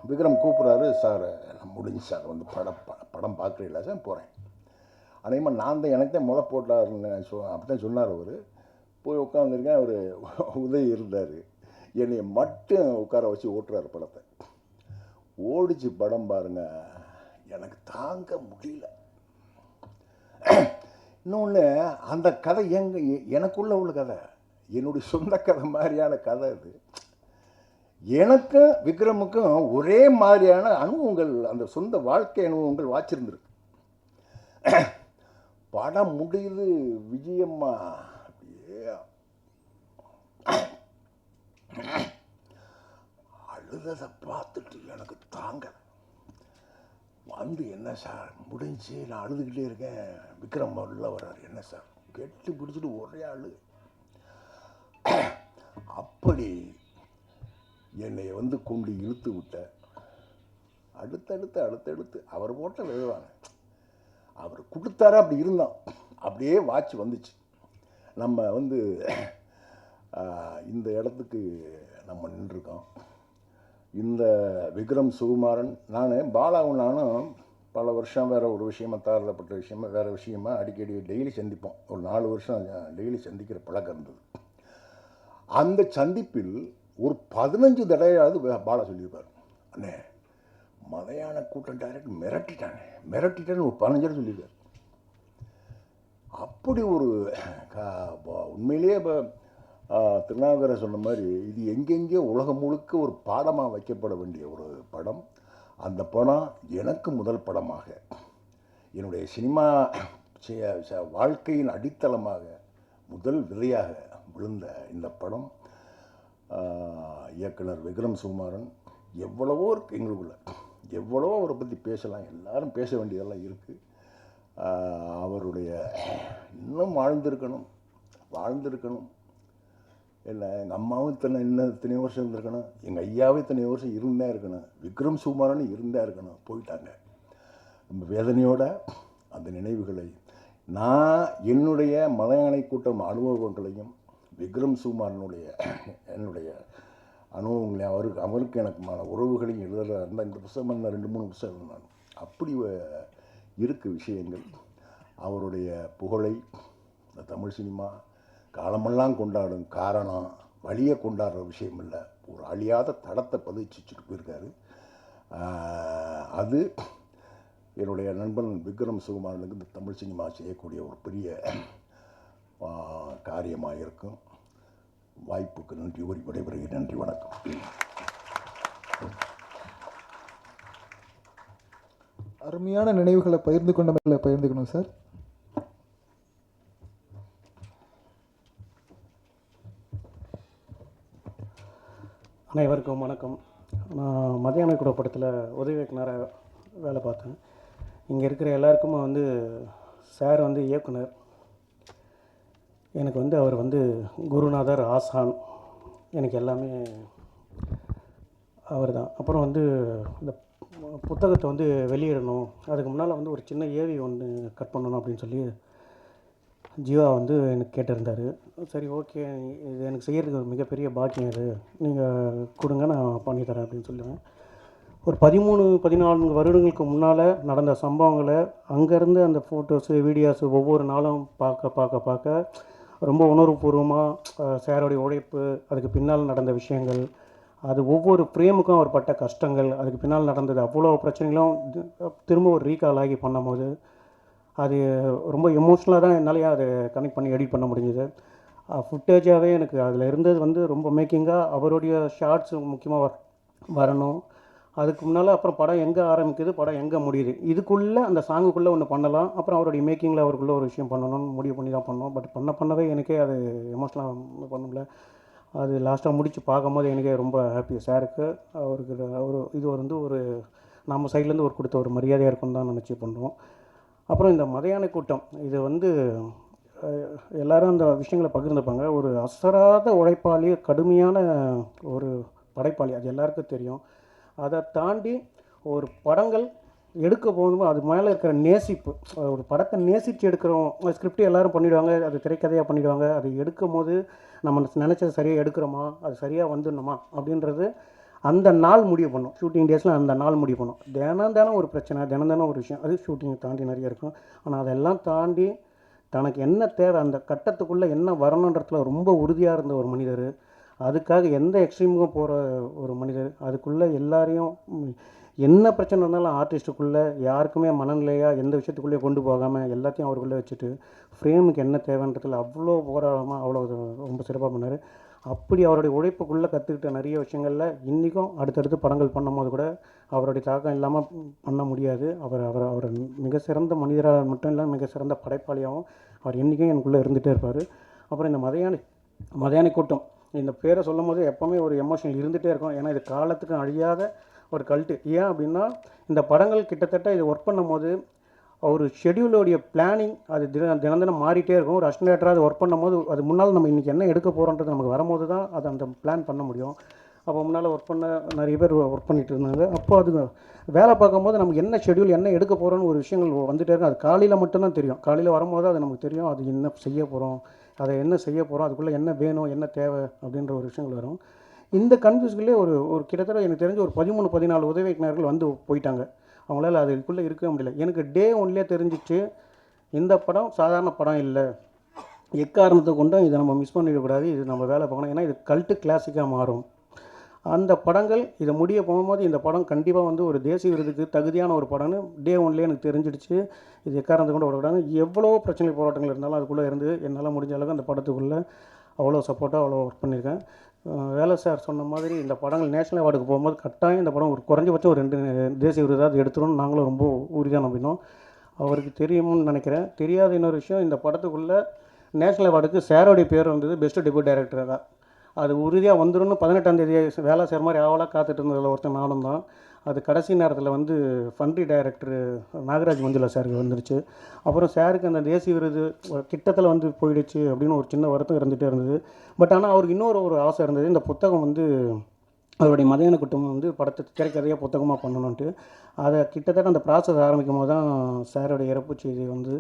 விக்ரம் கூப்பிட்றாரு, சார் நம்ம முடிஞ்சு சார் வந்து படம் பார்க்குறீங்களா சார்? போகிறேன். அதேமாதிரி நான் தான் எனக்கு தான் முளை போட்டாருன்னு அப்படி தான் சொன்னார் அவர். போய் உட்காந்துருக்கேன். அவர் உதவி இருந்தார். என்னை மட்டும் உட்கார வச்சு ஓட்டுறாரு படத்தை. ஓடிச்சு படம் பாருங்க, எனக்கு தாங்க முடியல. இன்னொன்று, அந்த கதை எனக்குள்ள உள்ள கதை, என்னுடைய சொந்த கதை மாதிரியான கதை அது. எனக்கும் விக்ரமுக்கும் ஒரே மாதிரியான அனுபவங்கள், அந்த சொந்த வாழ்க்கை அனுபவங்கள் வாச்சிருந்துருக்கு. படம் முடியுது, விஜயம்மா அப்படியே அழுததை பார்த்துட்டு எனக்கு தாங்கலை. வந்து என்ன சார் முடிஞ்சு, நான் அழுதுகிட்டே இருக்கேன், விக்ரம் உள்ள வர்றாரு, என்ன சார் கெட்டி பிடிச்சிட்டு ஒரே அழு. அப்படி என்னை வந்து கொண்டு இழுத்து விட்ட. அடுத்தடுத்து அவர் போட்ட விழுவாங்க. அவர் கொடுத்தார அப்படி இருந்தான். அப்படியே வாட்ச் வந்துச்சு. நம்ம வந்து இந்த இடத்துக்கு நம்ம நின்றுருக்கோம். இந்த விக்ரம் சுகுமாரன், பாலாவும் நானும் பல வருஷம் வேறு ஒரு விஷயமா, தாரப்பட்ட விஷயமா, வேறு விஷயமா அடிக்கடி டெய்லி சந்திப்போம். ஒரு 4 வருஷம் டெய்லி சந்திக்கிற பழக்கம் இருந்தது. அந்த சந்திப்பில் ஒரு 15 தடவையாவது பாலா சொல்லியிருப்பார், அண்ணே மலையான கூட்டம் டைரக்ட் மிரட்டிட்டான்னு ஒரு 15 தடவை சொல்லியிருக்காரு. அப்படி ஒரு உண்மையிலேயே இப்போ திருநாகரை சொன்ன மாதிரி இது எங்கெங்கேயோ உலகம் முழுக்க ஒரு பாடமாக வைக்கப்பட வேண்டிய ஒரு படம். அந்த படம் எனக்கு முதல் படமாக, என்னுடைய சினிமா வாழ்க்கையின் அடித்தளமாக, முதல் விதையாக விழுந்த இந்த படம். இயக்குனர் விக்ரம் சுகுமாரன் எவ்வளவோ இருக்குது எங்களுக்குள்ள, எவ்வளவோ அவரை பற்றி பேசலாம், எல்லாரும் பேச வேண்டியதெல்லாம் இருக்குது. அவருடைய இன்னும் வாழ்ந்திருக்கணும். இல்லை, எங்கள் அம்மாவும் இத்தனை வருஷம் இருந்திருக்கணும், எங்கள் ஐயாவும் இத்தனை வருஷம் இருந்தே இருக்கணும், விக்ரம் சுகுமாரன் இருந்தே இருக்கணும். போயிட்டாங்க. ரொம்ப வேதனையோட அந்த நினைவுகளை நான் என்னுடைய மலையாள கூட்டம் அனுபவங்களையும் விக்ரம் சுகுமாரனுடைய என்னுடைய அனுபவங்களையும் அவருக்கு எனக்குமான உறவுகளையும் எழுதுறதா இருந்தால் இந்த புத்தகம் நான் 2-3 புத்தகம் நான் அப்படி இருக்குது விஷயங்கள். அவருடைய புகழை இந்த தமிழ் சினிமா காலமெல்லாம் கொண்டாடும். காரணம் வழியை கொண்டாடுற விஷயம் இல்லை, ஒரு அழியாத தடத்தை பதிச்சுட்டு போயிருக்காரு. அது என்னுடைய நண்பன் விக்ரம் சுகுமாரனுக்கு இந்த தமிழ் சினிமா செய்யக்கூடிய ஒரு பெரிய காரியமாக இருக்கும். வாய்ப்புக்கு நன்றி கூறி விடைபெறுகிறேன். நன்றி, வணக்கம். அருமையான நினைவுகளை பகிர்ந்துக்கணும் சார். அனைவருக்கும் வணக்கம். நான் மதியான கூட படத்தில் உதவி இயக்குனராக வேலை பார்த்தேன். இங்கே இருக்கிற எல்லாருக்குமே வந்து சார் வந்து இயக்குனர். எனக்கு வந்து அவர் வந்து குருநாதர், ஆசான், எனக்கு எல்லாமே அவர் தான். அப்புறம் வந்து இந்த புத்தகத்தை வந்து வெளியிடணும், அதுக்கு முன்னால் வந்து ஒரு சின்ன ஏவி ஒன்று கட் பண்ணணும் அப்படின்னு சொல்லி ஜீவா வந்து எனக்கு கேட்டிருந்தார். சரி, ஓகே, இது எனக்கு செய்கிறதுக்கு ஒரு மிகப்பெரிய பாக்கியம், இது நீங்கள் கொடுங்க, நான் பண்ணித்தரேன் அப்படின்னு சொல்லுவேன். ஒரு 13-14 வருடங்களுக்கு முன்னால் நடந்த சம்பவங்களை அங்கேருந்து அந்த ஃபோட்டோஸு, வீடியோஸு ஒவ்வொரு நாளும் பார்க்க ரொம்ப உணர்வுபூர்வமாக சாரோடைய உழைப்பு, அதுக்கு பின்னால் நடந்த விஷயங்கள், அது ஒவ்வொரு ஃப்ரேமுக்கும் அவர் பட்ட கஷ்டங்கள், அதுக்கு பின்னால் நடந்தது அவ்வளோ பிரச்சனைகளும் திரும்ப ஒரு ரீகால் ஆகி பண்ணும்போது அது ரொம்ப எமோஷ்னலாக தான் என்னாலேயே அதை கனெக்ட் பண்ணி எடிட் பண்ண முடிஞ்சுது. ஃபுட்டேஜாகவே எனக்கு அதில் இருந்தது வந்து ரொம்ப மேக்கிங்காக அவருடைய ஷார்ட்ஸ் முக்கியமாக வரணும். அதுக்கு முன்னால் அப்புறம் படம் எங்கே ஆரம்பிக்குது, படம் எங்கே முடியுது, இதுக்குள்ளே அந்த சாங்குக்குள்ளே ஒன்று பண்ணலாம். அப்புறம் அவருடைய மேக்கிங்கில் அவருக்குள்ளே ஒரு விஷயம் பண்ணணும்னு முடிவு பண்ணி தான் பண்ணோம். பட் பண்ணவே எனக்கே அது எமோஷ்னலாக பண்ண முடியல. அது லாஸ்ட்டாக முடித்து பார்க்கும்போது எனக்கே ரொம்ப ஹாப்பி. சாருக்கு அவருக்கு இது வந்து ஒரு நம்ம சைட்லேருந்து ஒரு கொடுத்த ஒரு மரியாதையாக இருக்குன்னு தான் நினச்சி பண்ணுறோம். அப்புறம் இந்த மதியான கூட்டம், இது வந்து எல்லோரும் அந்த விஷயங்களை பகிர்ந்துப்பாங்க. ஒரு அசராத உழைப்பாளி, கடுமையான ஒரு படைப்பாளி, அது எல்லாருக்கும் தெரியும். அதை தாண்டி ஒரு படங்கள் எடுக்க போகும்போது அது மேலே இருக்கிற நேசிப்பு, ஒரு படத்தை நேசித்து எடுக்கிறோம். ஸ்கிரிப்ட் எல்லோரும் பண்ணிவிடுவாங்க, அது திரைக்கதையாக பண்ணிவிடுவாங்க. அது எடுக்கும் போது நம்ம நினச்சது சரியாக எடுக்கிறோமா, அது சரியாக வந்துடணுமா அப்படின்றது அந்த நாள் முடிவு பண்ணோம். ஷூட்டிங் டேஸில் அந்த நாள் முடிவு பண்ணோம். தினம் ஒரு பிரச்சனை, தினம் ஒரு விஷயம், அது ஷூட்டிங்கை தாண்டி நிறைய இருக்கும். ஆனால் அதெல்லாம் தாண்டி தனக்கு என்ன தேவை, அந்த கட்டத்துக்குள்ளே என்ன வரணுன்றதுல ரொம்ப உறுதியாக இருந்த ஒரு மனிதர், அதுக்காக எந்த எக்ஸ்ட்ரீமுக்கும் போகிற ஒரு மனிதர், அதுக்குள்ளே எல்லாரையும் என்ன பிரச்சனை இருந்தாலும் ஆர்டிஸ்ட்டுக்குள்ளே யாருக்குமே மனநிலையாக எந்த விஷயத்துக்குள்ளேயே கொண்டு போகாமல் எல்லாத்தையும் அவருக்குள்ளே வச்சுட்டு ஃப்ரேமுக்கு என்ன தேவைன்றதுல அவ்வளோ போராடமாக அவ்வளோ ரொம்ப சிறப்பாக பண்ணார். அப்படி அவருடைய உழைப்புக்குள்ளே கற்றுக்கிட்ட நிறைய விஷயங்களில் இன்றைக்கும் அடுத்தடுத்து படங்கள் பண்ணும்போது கூட அவருடைய தாக்கம் இல்லாமல் பண்ண முடியாது. அவர் மிக சிறந்த மனிதராக மட்டும் இல்லாமல் மிக சிறந்த படைப்பாளியாகவும் அவர் என்றைக்கும் எனக்குள்ளே இருந்துகிட்டே இருப்பார். அப்புறம் இந்த மதியானை கூட்டம், இந்த பேரை சொல்லும் போது எப்போவுமே ஒரு எமோஷனல் இருந்துகிட்டே இருக்கும். ஏன்னா இது காலத்துக்கு அழியாத ஒரு கல்ட்டு. ஏன் அப்படின்னா இந்த படங்கள் கிட்டத்தட்ட இது ஒர்க் பண்ணும்போது ஒரு ஷெடியூலோடைய பிளானிங் அது தினம் மாறிட்டே இருக்கும். ஒரு அசிஸ்டன்ட் அது ஒர்க் பண்ணும்போது அது முன்னால் நம்ம இன்றைக்கி என்ன எடுக்க போகிறோன்றது நமக்கு வரும்போது தான் அதை அந்த பிளான் பண்ண முடியும். அப்போ முன்னால் ஒர்க் பண்ண நிறைய பேர் ஒர்க் பண்ணிகிட்டு இருந்தாங்க. அப்போ அது வேலை பார்க்கும்போது நமக்கு என்ன ஷெடியூல் என்ன எடுக்க போகிறோன்னு ஒரு விஷயங்கள் வந்துகிட்டே இருக்கும். அது காலையில் மட்டும்தான் தெரியும். காலையில் வரும்போது அது நமக்கு தெரியும், அது என்ன செய்ய போகிறோம், அதை என்ன செய்ய போகிறோம், அதுக்குள்ளே என்ன வேணும், என்ன தேவை அப்படின்ற ஒரு விஷயங்கள் வரும். இந்த கன்ஃபியூஸ்களே ஒரு கிட்டத்தட்ட எனக்கு தெரிஞ்ச ஒரு 13-14 உதவி இயக்குனர்கள் வந்து போயிட்டாங்க. அவங்களால அதுக்குள்ளே இருக்கவே முடியல. எனக்கு டே ஒன்லேயே தெரிஞ்சிச்சு இந்த படம் சாதாரண படம் இல்லை, எக்காரணத்தை கொண்டும் இதை நம்ம மிஸ் பண்ணிடக்கூடாது, இது நம்ம வேலை பார்க்கணும். ஏன்னா இது கல்ட்டு கிளாசிக்காக மாறும். அந்த படங்கள் இதை முடிய போகும்போது இந்த படம் கண்டிப்பாக வந்து ஒரு தேசிய விருதுக்கு தகுதியான ஒரு படம்னு டே ஒன்லேயே எனக்கு தெரிஞ்சிடுச்சு. இது எக்காரணத்தை கொண்டு விடக்கூடாது. எவ்வளோ பிரச்சனை போராட்டங்கள் இருந்தாலும் அதுக்குள்ளே இருந்து என்னால் முடிஞ்ச அளவுக்கு அந்த படத்துக்குள்ளே அவ்வளோ சப்போர்ட்டாக அவ்வளோ ஒர்க் பண்ணியிருக்கேன். வேலை சார் சொன்ன மாதிரி இந்த படங்கள் நேஷனல் அவார்டுக்கு போகும்போது கட்டாயம் இந்த படம் ஒரு குறைஞ்சபட்சம் ஒரு 2 தேசிய விருதாக எடுத்துருன்னு நாங்களும் ரொம்ப உறுதியாக நம்பினோம். அவருக்கு தெரியும்னு நினைக்கிறேன். தெரியாத இன்னொரு விஷயம், இந்த படத்துக்குள்ளே நேஷனல் அவார்டுக்கு சாரோடைய பேர் வந்தது பெஸ்ட் டெபியூட் டைரக்டராக. அது உறுதியாக வந்துடும்னு 18ஆம் தேதி வேலை செய்கிற மாதிரி ஆவலாக காத்துட்டு இருந்ததில் ஒருத்தன் நானும் தான். அது கடைசி நேரத்தில் வந்து ஃபண்ட்ரி டைரக்டர் நாகராஜ் மஞ்சுளா சாருக்கு வந்துருச்சு. அப்புறம் சாருக்கு அந்த தேசிய விருது கிட்டத்தில் வந்து போயிடுச்சு அப்படின்னு ஒரு சின்ன வருத்தம் இருந்துகிட்டே இருந்தது. பட் ஆனால் அவருக்கு இன்னொரு ஆசை இருந்தது, இந்த புத்தகம் வந்து அவருடைய மதியான குடும்பம் வந்து படத்தை திரைக்கதையாக புத்தகமாக பண்ணணுன்ட்டு. அதை கிட்டத்தட்ட அந்த ப்ராசஸ் ஆரம்பிக்கும் போது தான் சாரோடைய இறப்பு செய்தி வந்து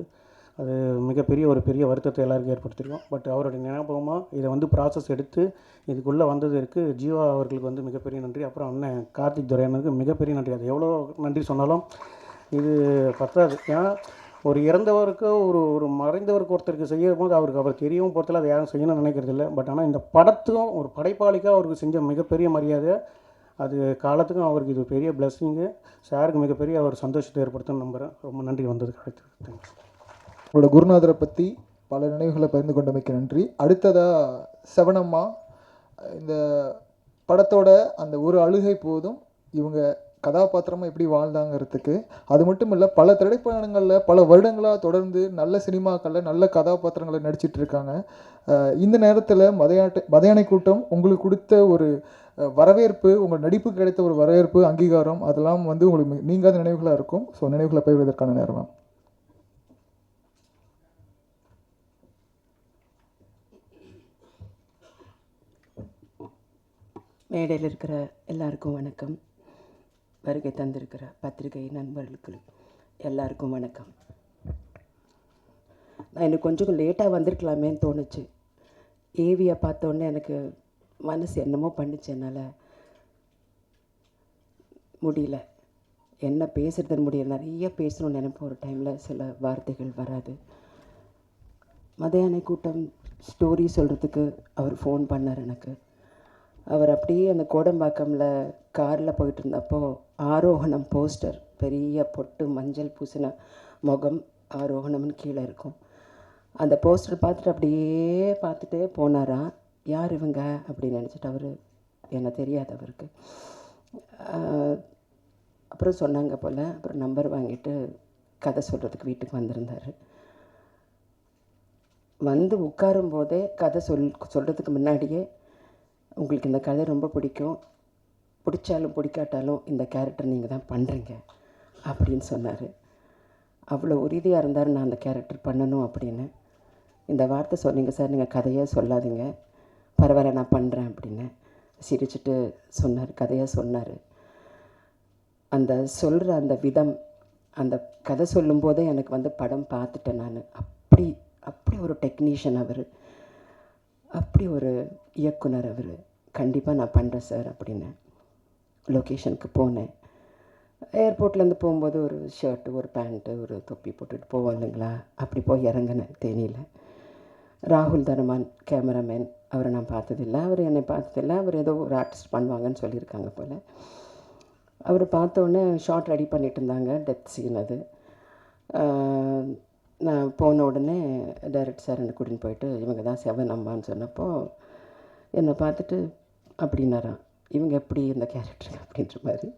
அது மிகப்பெரிய ஒரு பெரிய வருத்தத்தை எல்லாருக்கும் ஏற்படுத்தியிருக்கோம். பட் அவருடைய ஞாபகமாக இதை வந்து ப்ராசஸ் எடுத்து இதுக்குள்ளே வந்ததற்கு ஜீவா அவர்களுக்கு வந்து மிகப்பெரிய நன்றி. அப்புறம் அண்ணன் கார்த்திக் துரையனுக்கு மிகப்பெரிய நன்றி. அது எவ்வளோ நன்றி சொன்னாலும் இது பத்தாது. ஏன்னா ஒரு இறந்தவருக்கு ஒரு மறைந்தவருக்கு ஒருத்தருக்கு செய்யும் போது அவர் தெரியவும் போகிறதில்ல, அதை யாரும் செய்யணும்னு நினைக்கிறது இல்லை. பட் ஆனால் இந்த படத்துக்கும் ஒரு படைப்பாளிக்காக அவருக்கு செஞ்ச மிகப்பெரிய மரியாதை, அது காலத்துக்கும் அவருக்கு இது பெரிய பிளஸ்ஸிங்கு. சாருக்கு மிகப்பெரிய அவர் சந்தோஷத்தை ஏற்படுத்துன்னு நம்புகிறேன். ரொம்ப நன்றி வந்ததுக்கு. அடுத்து தேங்க்ஸ். உங்களோட குருநாதரை பற்றி பல நினைவுகளை பகிர்ந்து கொண்டமைக்கு நன்றி. அடுத்ததாக செவனம்மா, இந்த படத்தோட அந்த ஒரு அழுகை போதும் இவங்க கதாபாத்திரமாக எப்படி வாழ்ந்தாங்கிறதுக்கு. அது மட்டும் இல்லை, பல திரைப்படங்களில் பல வருடங்களாக தொடர்ந்து நல்ல சினிமாக்களில் நல்ல கதாபாத்திரங்களை நடிச்சிட்டு இருக்காங்க. இந்த நேரத்தில் மதியானை கூட்டம் உங்களுக்கு கொடுத்த ஒரு வரவேற்பு, உங்கள் நடிப்புக்கு கிடைத்த ஒரு வரவேற்பு, அங்கீகாரம், அதெல்லாம் வந்து உங்களுக்கு நீங்காத நினைவுகளாக இருக்கும். ஸோ நினைவுகளை பகிர்வதற்கான நேரம். மேடையில் இருக்கிற எல்லாருக்கும் வணக்கம். வருகை தந்திருக்கிற பத்திரிகை நண்பர்களுக்கு எல்லாருக்கும் வணக்கம். நான் இன்னும் கொஞ்சம் லேட்டாக வந்திருக்கலாமேன்னு தோணுச்சு. ஏவியை பார்த்தோன்னே எனக்கு மனசு என்னமோ பண்ணிச்சு. என்னால் முடியல, என்ன பேசுறதுன்னு முடியல. நிறைய பேசணும்னு நினைப்போம். ஒரு டைமில் சில வார்த்தைகள் வராது. மதியான கூட்டம் ஸ்டோரி சொல்கிறதுக்கு அவர் ஃபோன் பண்ணார் எனக்கு. அவர் அப்படியே அந்த கோடம்பாக்கமில் காரில் போயிட்டு இருந்தப்போ ஆரோகணம் போஸ்டர், பெரிய பொட்டு மஞ்சள் பூசின முகம், ஆரோகணம்னு கீழே இருக்கும். அந்த போஸ்டர் பார்த்துட்டு அப்படியே பார்த்துட்டே போனாரா, யார் இவங்க அப்படின்னு நினச்சிட்டு. அவர் என்ன தெரியாது அவருக்கு. அப்புறம் சொன்னாங்க போல். அப்புறம் நம்பர் வாங்கிட்டு கதை சொல்கிறதுக்கு வீட்டுக்கு வந்திருந்தார். வந்து உட்காரும்போதே கதை சொல்கிறதுக்கு முன்னாடியே, உங்களுக்கு இந்த கதை ரொம்ப பிடிக்கும், பிடிச்சாலும் பிடிக்காட்டாலும் இந்த கேரக்டர் நீங்கள் தான் பண்ணுறீங்க அப்படின்னு சொன்னார். அவ்வளோ உறுதியாக இருந்தார் நான் அந்த கேரக்டர் பண்ணணும் அப்படின்னு. இந்த வார்த்தை சொன்னீங்க சார், நீங்கள் கதையாக சொல்லாதீங்க, பரவாயில்ல நான் பண்ணுறேன் அப்படின்னு சிரிச்சுட்டு சொன்னார். கதையாக சொன்னார். அந்த சொல்கிற அந்த விதம், அந்த கதை சொல்லும்போதே எனக்கு வந்து படம் பார்த்துட்டேன் நான். அப்படி ஒரு டெக்னீஷியன் அவர், அப்படி ஒரு இயக்குனர் அவர். கண்டிப்பாக நான் பண்ணுறேன் சார் அப்படின்னு. லொக்கேஷனுக்கு போனேன். ஏர்போர்ட்லேருந்து போகும்போது ஒரு ஷர்ட்டு, ஒரு பேண்ட்டு, ஒரு தொப்பி போட்டுட்டு போவோம் இல்லைங்களா, அப்படி போய் இறங்கினேன் தேனியில். ராகுல் தனமான் கேமராமேன், அவரை நான் பார்த்ததில்லை, அவர் என்னை பார்த்ததில்லை. அவர் ஏதோ ஒரு ஆர்டிஸ்ட் பண்ணுவாங்கன்னு சொல்லியிருக்காங்க போல். அவர் பார்த்தோன்னே ஷார்ட் ரெடி பண்ணிட்டு இருந்தாங்க, டெத் சீன் அது. நான் போன உடனே டைரக்ட் சார் என்னை கூட்டின்னு போயிட்டு இவங்க தான் செவன் அம்மான்னு சொன்னப்போ என்னை பார்த்துட்டு அப்படின்னாராம், இவங்க எப்படி இந்த கேரக்டர் அப்படின்ற மாதிரி.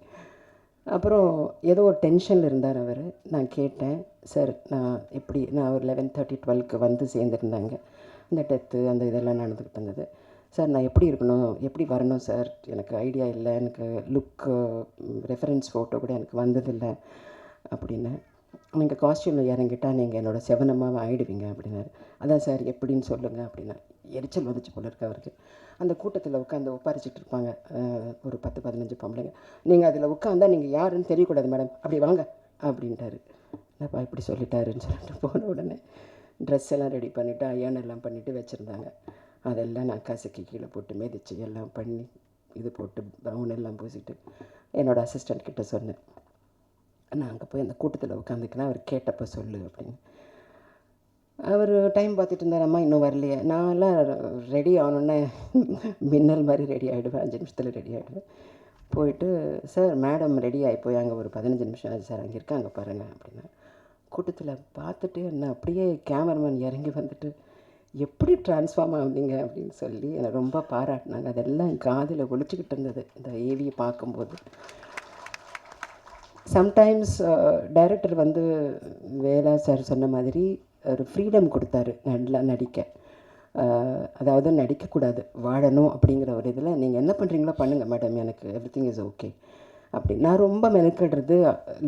அப்புறம் ஏதோ ஒரு டென்ஷனில் இருந்தார் அவர். நான் கேட்டேன், சார் நான் ஒரு 11:30 12க்கு வந்து சேர்ந்துருந்தாங்க, இந்த டெத்து அந்த இதெல்லாம் நடந்துக்கிட்டு இருந்தது. சார் நான் எப்படி இருக்கணும், எப்படி வரணும் சார், எனக்கு ஐடியா இல்லை, எனக்கு லுக்கு ரெஃபரன்ஸ் ஃபோட்டோ கூட எனக்கு வந்ததில்லை அப்படின்னு. நீங்கள் காஸ்டியூமில் இறங்கிட்டால் நீங்கள் என்னோடய செவனம்மாவை ஆகிடுவீங்க அப்படின்னாரு. அதான் சார் எப்படின்னு சொல்லுங்கள் அப்படின்னா. எரிச்சல் வந்துச்சு போல இருக்கு அவருக்கு. அந்த கூட்டத்தில் உட்காந்து ஒப்பாரிச்சிட்டு இருப்பாங்க ஒரு 10-15 பொம்பளைங்க. நீங்கள் அதில் உட்காந்தா நீங்கள் யாருன்னு தெரியக்கூடாது மேடம், அப்படி வாங்க அப்படின்ட்டாரு. என்னப்பா இப்படி சொல்லிட்டாருன்னு சொல்லிட்டு போன உடனே ட்ரெஸ் எல்லாம் ரெடி பண்ணிவிட்டு அயன் எல்லாம் பண்ணிவிட்டு வச்சுருந்தாங்க. அதெல்லாம் நான் கசக்கி கீழே போட்டு மிதிச்சு எல்லாம் பண்ணி இது போட்டு ப்ரௌன் எல்லாம் பூசிட்டு என்னோடய அசிஸ்டண்ட் கிட்ட சொன்னேன், நான் அங்கே போய் அந்த கூட்டத்தில் உட்காந்துக்கிறேன், அவர் கேட்டப்போ சொல்லு அப்படின்னு. அவர் டைம் பார்த்துட்டு இருந்தார், அம்மா இன்னும் வரலையே. நான்லாம் ரெடி ஆனோன்னே மின்னல் மாதிரி ரெடி ஆகிடுவேன், 5 நிமிஷத்தில் ரெடி ஆகிடுவேன். போயிட்டு சார் மேடம் ரெடி ஆகி போய் அங்கே ஒரு 15 நிமிஷம் ஆச்சு சார், அங்கே இருக்காங்க பாருங்கள் அப்படின்னா. கூட்டத்தில் பார்த்துட்டு என்ன அப்படியே கேமராமேன் இறங்கி வந்துட்டு எப்படி ட்ரான்ஸ்ஃபார்ம் ஆகுனீங்க அப்படின்னு சொல்லி என்னை ரொம்ப பாராட்டினாங்க. அதெல்லாம் காதில் ஒழிச்சிக்கிட்டு இருந்தது இந்த ஏவியை பார்க்கும்போது. சம்டைம்ஸ் டைரக்டர் வந்து வேலா சார் சொன்ன மாதிரி ஒரு ஃப்ரீடம் கொடுத்தாரு நல்லா நடிக்க. அதாவது நடிக்கக்கூடாது, வாழணும் அப்படிங்கிற ஒரு இதில் நீங்கள் என்ன பண்ணுறீங்களோ பண்ணுங்கள் மேடம், எனக்கு எவ்ரிதிங் இஸ் ஓகே அப்படி. நான் ரொம்ப மெனக்கெடுறது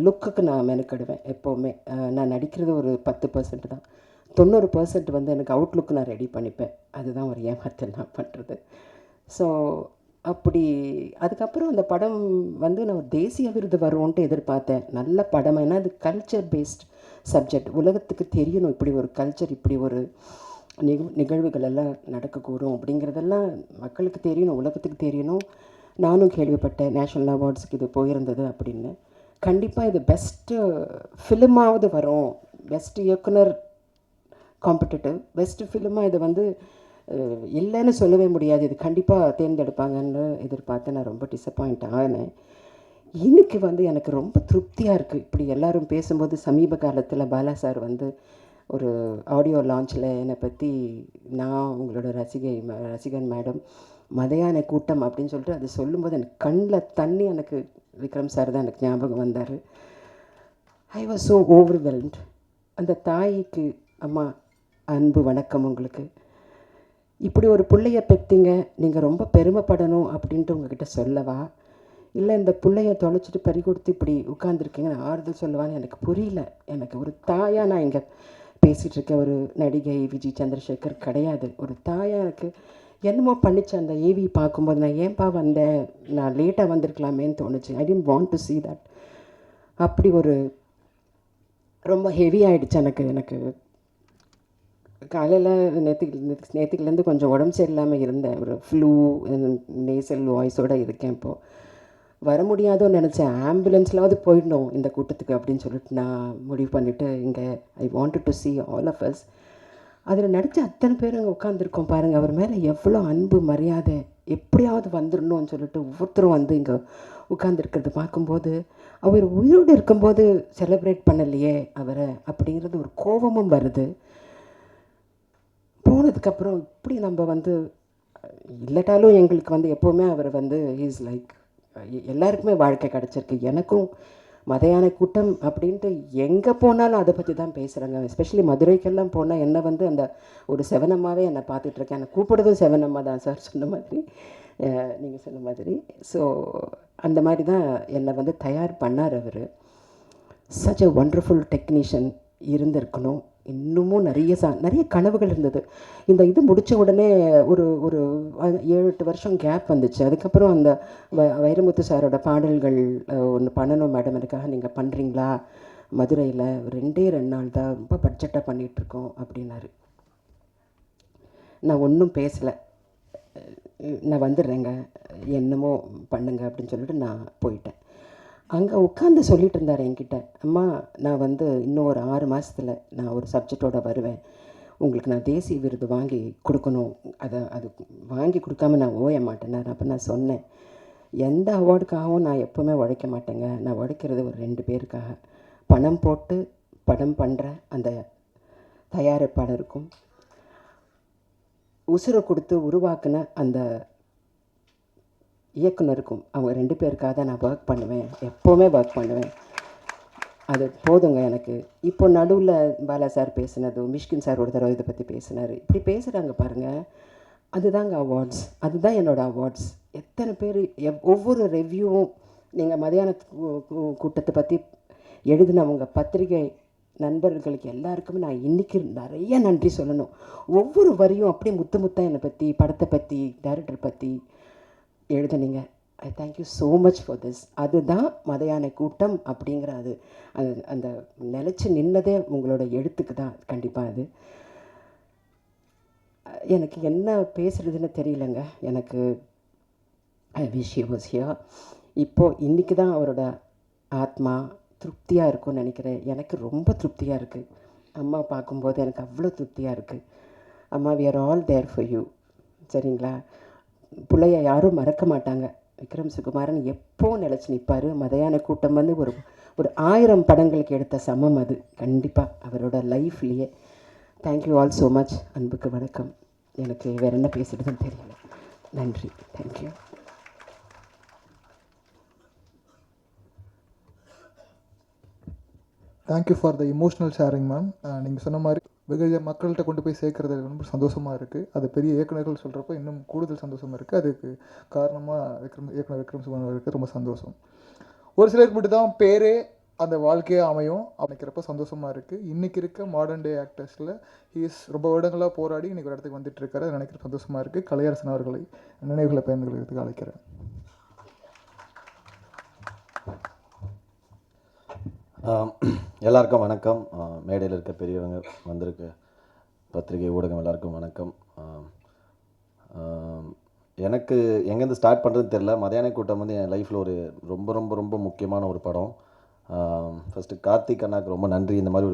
லுக்குக்கு நான் மெனக்கெடுவேன் எப்போவுமே. நான் நடிக்கிறது ஒரு 10% தான், 90% வந்து எனக்கு அவுட்லுக்கு நான் ரெடி பண்ணிப்பேன். அதுதான் ஒரு ஏமாத்தல் நான் பண்ணுறது. ஸோ அப்படி அதுக்கப்புறம் அந்த படம் வந்து நான் ஒரு தேசிய விருது வரும்ன்ட்டு எதிர்பார்த்தேன். நல்ல படம், ஏன்னா அது கல்ச்சர் பேஸ்ட் சப்ஜெக்ட். உலகத்துக்கு தெரியணும் இப்படி ஒரு கல்ச்சர், இப்படி ஒரு நிகழ்வுகள் எல்லாம் நடக்கக்கூடும் அப்படிங்கிறதெல்லாம் மக்களுக்கு தெரியணும், உலகத்துக்கு தெரியணும். நானும் கேள்விப்பட்டேன் நேஷ்னல் அவார்ட்ஸுக்கு இது போயிருந்தது அப்படின்னு. கண்டிப்பாக இது பெஸ்ட்டு ஃபிலிமாவது வரும், பெஸ்ட் இயக்குனர் காம்படிட்டிவ், பெஸ்ட்டு ஃபிலிமாக இது வந்து இல்லைன்னு சொல்லவே முடியாது, இது கண்டிப்பாக தேர்ந்தெடுப்பாங்கன்னு எதிர்பார்த்து நான் ரொம்ப டிசப்பாயிண்ட் ஆனேன். இன்னைக்கு வந்து எனக்கு ரொம்ப திருப்தியாக இருக்குது. இப்படி எல்லோரும் பேசும்போது சமீப காலத்தில் பாலா சார் வந்து ஒரு ஆடியோ லான்ச்சில் என்னை பற்றி, நான் உங்களோட ரசிகன் மேடம், மதையான கூட்டம் அப்படின்னு சொல்லிட்டு அது சொல்லும்போது எனக்கு கண்ணில் தண்ணி, எனக்கு விக்ரம் சார் தான் எனக்கு ஞாபகம் வந்தார். I was so overwhelmed. அந்த தாய்க்கு அம்மா அன்பு வணக்கம், உங்களுக்கு இப்படி ஒரு பிள்ளைய பெற்றீங்க, நீங்கள் ரொம்ப பெருமைப்படணும் அப்படின்ட்டு உங்ககிட்ட சொல்லவா, இல்லை இந்த பிள்ளைய தொலைச்சிட்டு பறி கொடுத்து இப்படி உட்காந்துருக்கீங்க ஆறுதல் சொல்லவான்னு எனக்கு புரியல. எனக்கு ஒரு தாயாக நான் இங்கே பேசிகிட்டு இருக்கேன், ஒரு நடிகை விஜய் சந்திரசேகர் கிடையாது. ஒரு தாயாக எனக்கு என்னமோ பண்ணிச்சு அந்த ஏவி பார்க்கும்போது. நான் ஏன்பா வந்தேன், நான் லேட்டாக வந்திருக்கலாமேன்னு தோணுச்சு. I didn't want to see that. அப்படி ஒரு ரொம்ப ஹெவி ஆகிடுச்சு எனக்கு காலையில் நேற்றுக்குலேருந்து கொஞ்சம் உடம்பு சரியில்லாமல் இருந்தேன். ஒரு ஃப்ளூ நேசல் வாய்ஸோடு இருக்கேன். இப்போது வர முடியாதோன்னு நினச்சேன், ஆம்புலன்ஸ்லாவது போயிடணும் இந்த கூட்டத்துக்கு அப்படின்னு சொல்லிட்டு நான் முடிவு பண்ணிவிட்டு இங்கே I wanted to see all of us. அதில் நடித்த அத்தனை பேர் அங்கே உட்காந்துருக்கோம் பாருங்கள். அவர் மேலே எவ்வளோ அன்பு மரியாதை, எப்படியாவது வந்துடணும்னு சொல்லிட்டு ஒவ்வொருத்தரும் வந்து இங்கே உட்காந்துருக்கிறது பார்க்கும்போது, அவர் உயிரோடு இருக்கும்போது செலிப்ரேட் பண்ணலையே அவரை அப்படிங்கிறது ஒரு கோபமும் வருது. போனதுக்கப்புறம் இப்படி நம்ம வந்து இல்லட்டாலும் எங்களுக்கு வந்து எப்போவுமே அவர் வந்து இஸ் லைக் எல்லாருக்குமே வாழ்க்கை கிடச்சிருக்கு. எனக்கும் மதையான கூட்டம் அப்படின்ட்டு எங்கே போனாலும் அதை பற்றி தான் பேசுகிறாங்க. எஸ்பெஷலி மதுரைக்கெல்லாம் போனால் என்னை வந்து அந்த ஒரு செவனம்மாவே என்னை பார்த்துட்ருக்கேன். என்னை கூப்பிடுறதும் செவனம்மா தான் சார் சொன்ன மாதிரி, நீங்கள் சொன்ன மாதிரி. ஸோ அந்த மாதிரி தான் என்னை வந்து தயார் பண்ணார் அவர். சச் அ ஒண்டர்ஃபுல் டெக்னீஷியன் இருந்திருக்கணும். இன்னமும் நிறைய கனவுகள் இருந்தது. இந்த இது முடித்த உடனே ஒரு 7-8 வருஷம் கேப் வந்துச்சு. அதுக்கப்புறம் அந்த வைரமுத்து சாரோட பாடல்கள் ஒன்று பண்ணணும் மேடம், எனக்காக நீங்கள் பண்ணுறீங்களா, மதுரையில் 2 நாள் தான், ரொம்ப பட்ஜெட்டாக பண்ணிகிட்ருக்கோம் அப்படின்னாரு. நான் ஒன்றும் பேசலை, நான் வந்துடுறேங்க என்னமோ பண்ணுங்க அப்படின்னு சொல்லிட்டு நான் போயிட்டேன். அங்கே உட்காந்து சொல்லிட்டு இருந்தார் என்கிட்ட, அம்மா நான் வந்து இன்னும் ஒரு 6 மாதத்தில் நான் ஒரு சப்ஜெக்டோட வருவேன், உங்களுக்கு நான் தேசிய விருது வாங்கி கொடுக்கணும், அது வாங்கி கொடுக்காம நான் ஓய மாட்டேன்னார். அப்போ நான் சொன்னேன், எந்த அவார்டுக்காகவும் நான் எப்போவுமே உழைக்க மாட்டேங்க, நான் உழைக்கிறது ஒரு 2 பேருக்காக, பணம் போட்டு படம் பண்ணுற அந்த தயாரிப்பாளருக்கும் உசுரை கொடுத்து உருவாக்குன அந்த இயக்குனருக்கும், அவங்க 2 பேருக்காக தான் நான் ஒர்க் பண்ணுவேன், எப்போவுமே ஒர்க் பண்ணுவேன், அது போதுங்க எனக்கு. இப்போ நடுவில் பாலா சார் பேசினது, மிஷ்கின் சார் ஒரு தடவை இதை பற்றி பேசினார், இப்படி பேசுகிறாங்க பாருங்கள், அதுதாங்க அவார்ட்ஸ், அதுதான் என்னோடய அவார்ட்ஸ். எத்தனை பேர் ஒவ்வொரு ரிவ்யூவும் நீங்கள் மதியான கூட்டத்தை பற்றி எழுதினவங்க பத்திரிகை நண்பர்களுக்கு எல்லாருக்குமே நான் இன்றைக்கி நிறைய நன்றி சொல்லணும். ஒவ்வொரு வரியும் அப்படியே முத்து முத்தாக என்னை பற்றி, படத்தை பற்றி, டைரக்டர் பற்றி எழுதுனீங்க. I thank you so much for this. அதுதான் மதியான கூட்டம் அப்படிங்கிற அது அந்த நிலச்சி நின்னதே உங்களோட எழுத்துக்கு தான். கண்டிப்பாக அது எனக்கு என்ன பேசுகிறதுன்னு தெரியலங்க. எனக்கு I wish you was here. இப்போது இன்றைக்கி தான் அவரோட ஆத்மா திருப்தியாக இருக்கும்னு நினைக்கிறேன். எனக்கு ரொம்ப திருப்தியாக இருக்குது. அம்மா பார்க்கும்போது எனக்கு அவ்வளோ திருப்தியாக இருக்குது. அம்மா, we are all there for you. சரிங்களா? பிள்ளைய யாரும் மறக்க மாட்டாங்க. விக்ரம் சுகுமாரன் எப்போ நிலச்சி நிற்பார். மதியான கூட்டம் வந்து ஒரு 1000 படங்களுக்கு எடுத்த சமம் அது கண்டிப்பாக அவரோட லைஃப்லேயே. Thank you all so much. அன்புக்கு வணக்கம். எனக்கு வேறு என்ன பேசுகிறதுன்னு தெரியல. நன்றி. Thank you. Thank you for the emotional sharing ma'am. நீங்கள் சொன்ன மாதிரி வெகு மக்கள்கிட்ட கொண்டு போய் சேர்க்குறது ரொம்ப சந்தோஷமாக இருக்குது. அது பெரிய இயக்குநர்கள் சொல்கிறப்போ இன்னும் கூடுதல் சந்தோஷமாக இருக்குது. அதுக்கு காரணமாக இயக்குனர் விக்ரம் சுகுமாரன் அவருக்கு ரொம்ப சந்தோஷம். ஒரு சிலருக்கு மட்டும் தான் பேரே அந்த வாழ்க்கையே அமையும் அப்படிங்கிறப்ப சந்தோஷமாக இருக்குது. இன்றைக்கி இருக்க மாடர்ன் டே ஆக்டர்ஸில் ரொம்ப வருடங்களாக போராடி இன்றைக்கி ஒரு இடத்துக்கு வந்துட்டு இருக்காரு. அதை நினைக்கிற சந்தோஷமாக இருக்குது. கலையரசன் அவர்களை நினைவுகளை பயன்படுத்துறதுக்கு அழைக்கிறேன். எல்லாருக்கும் வணக்கம். மேடையில் இருக்க பெரியவங்க, வந்திருக்க பத்திரிகை ஊடகம் எல்லாருக்கும் வணக்கம். எனக்கு எங்கேருந்து ஸ்டார்ட் பண்ணுறதுன்னு தெரில. மதியான கூட்டம் வந்து என் லைஃப்பில் ஒரு ரொம்ப ரொம்ப ரொம்ப முக்கியமான ஒரு படம். ஃபஸ்ட்டு கார்த்திக் அண்ணாவுக்கு ரொம்ப நன்றி, இந்த மாதிரி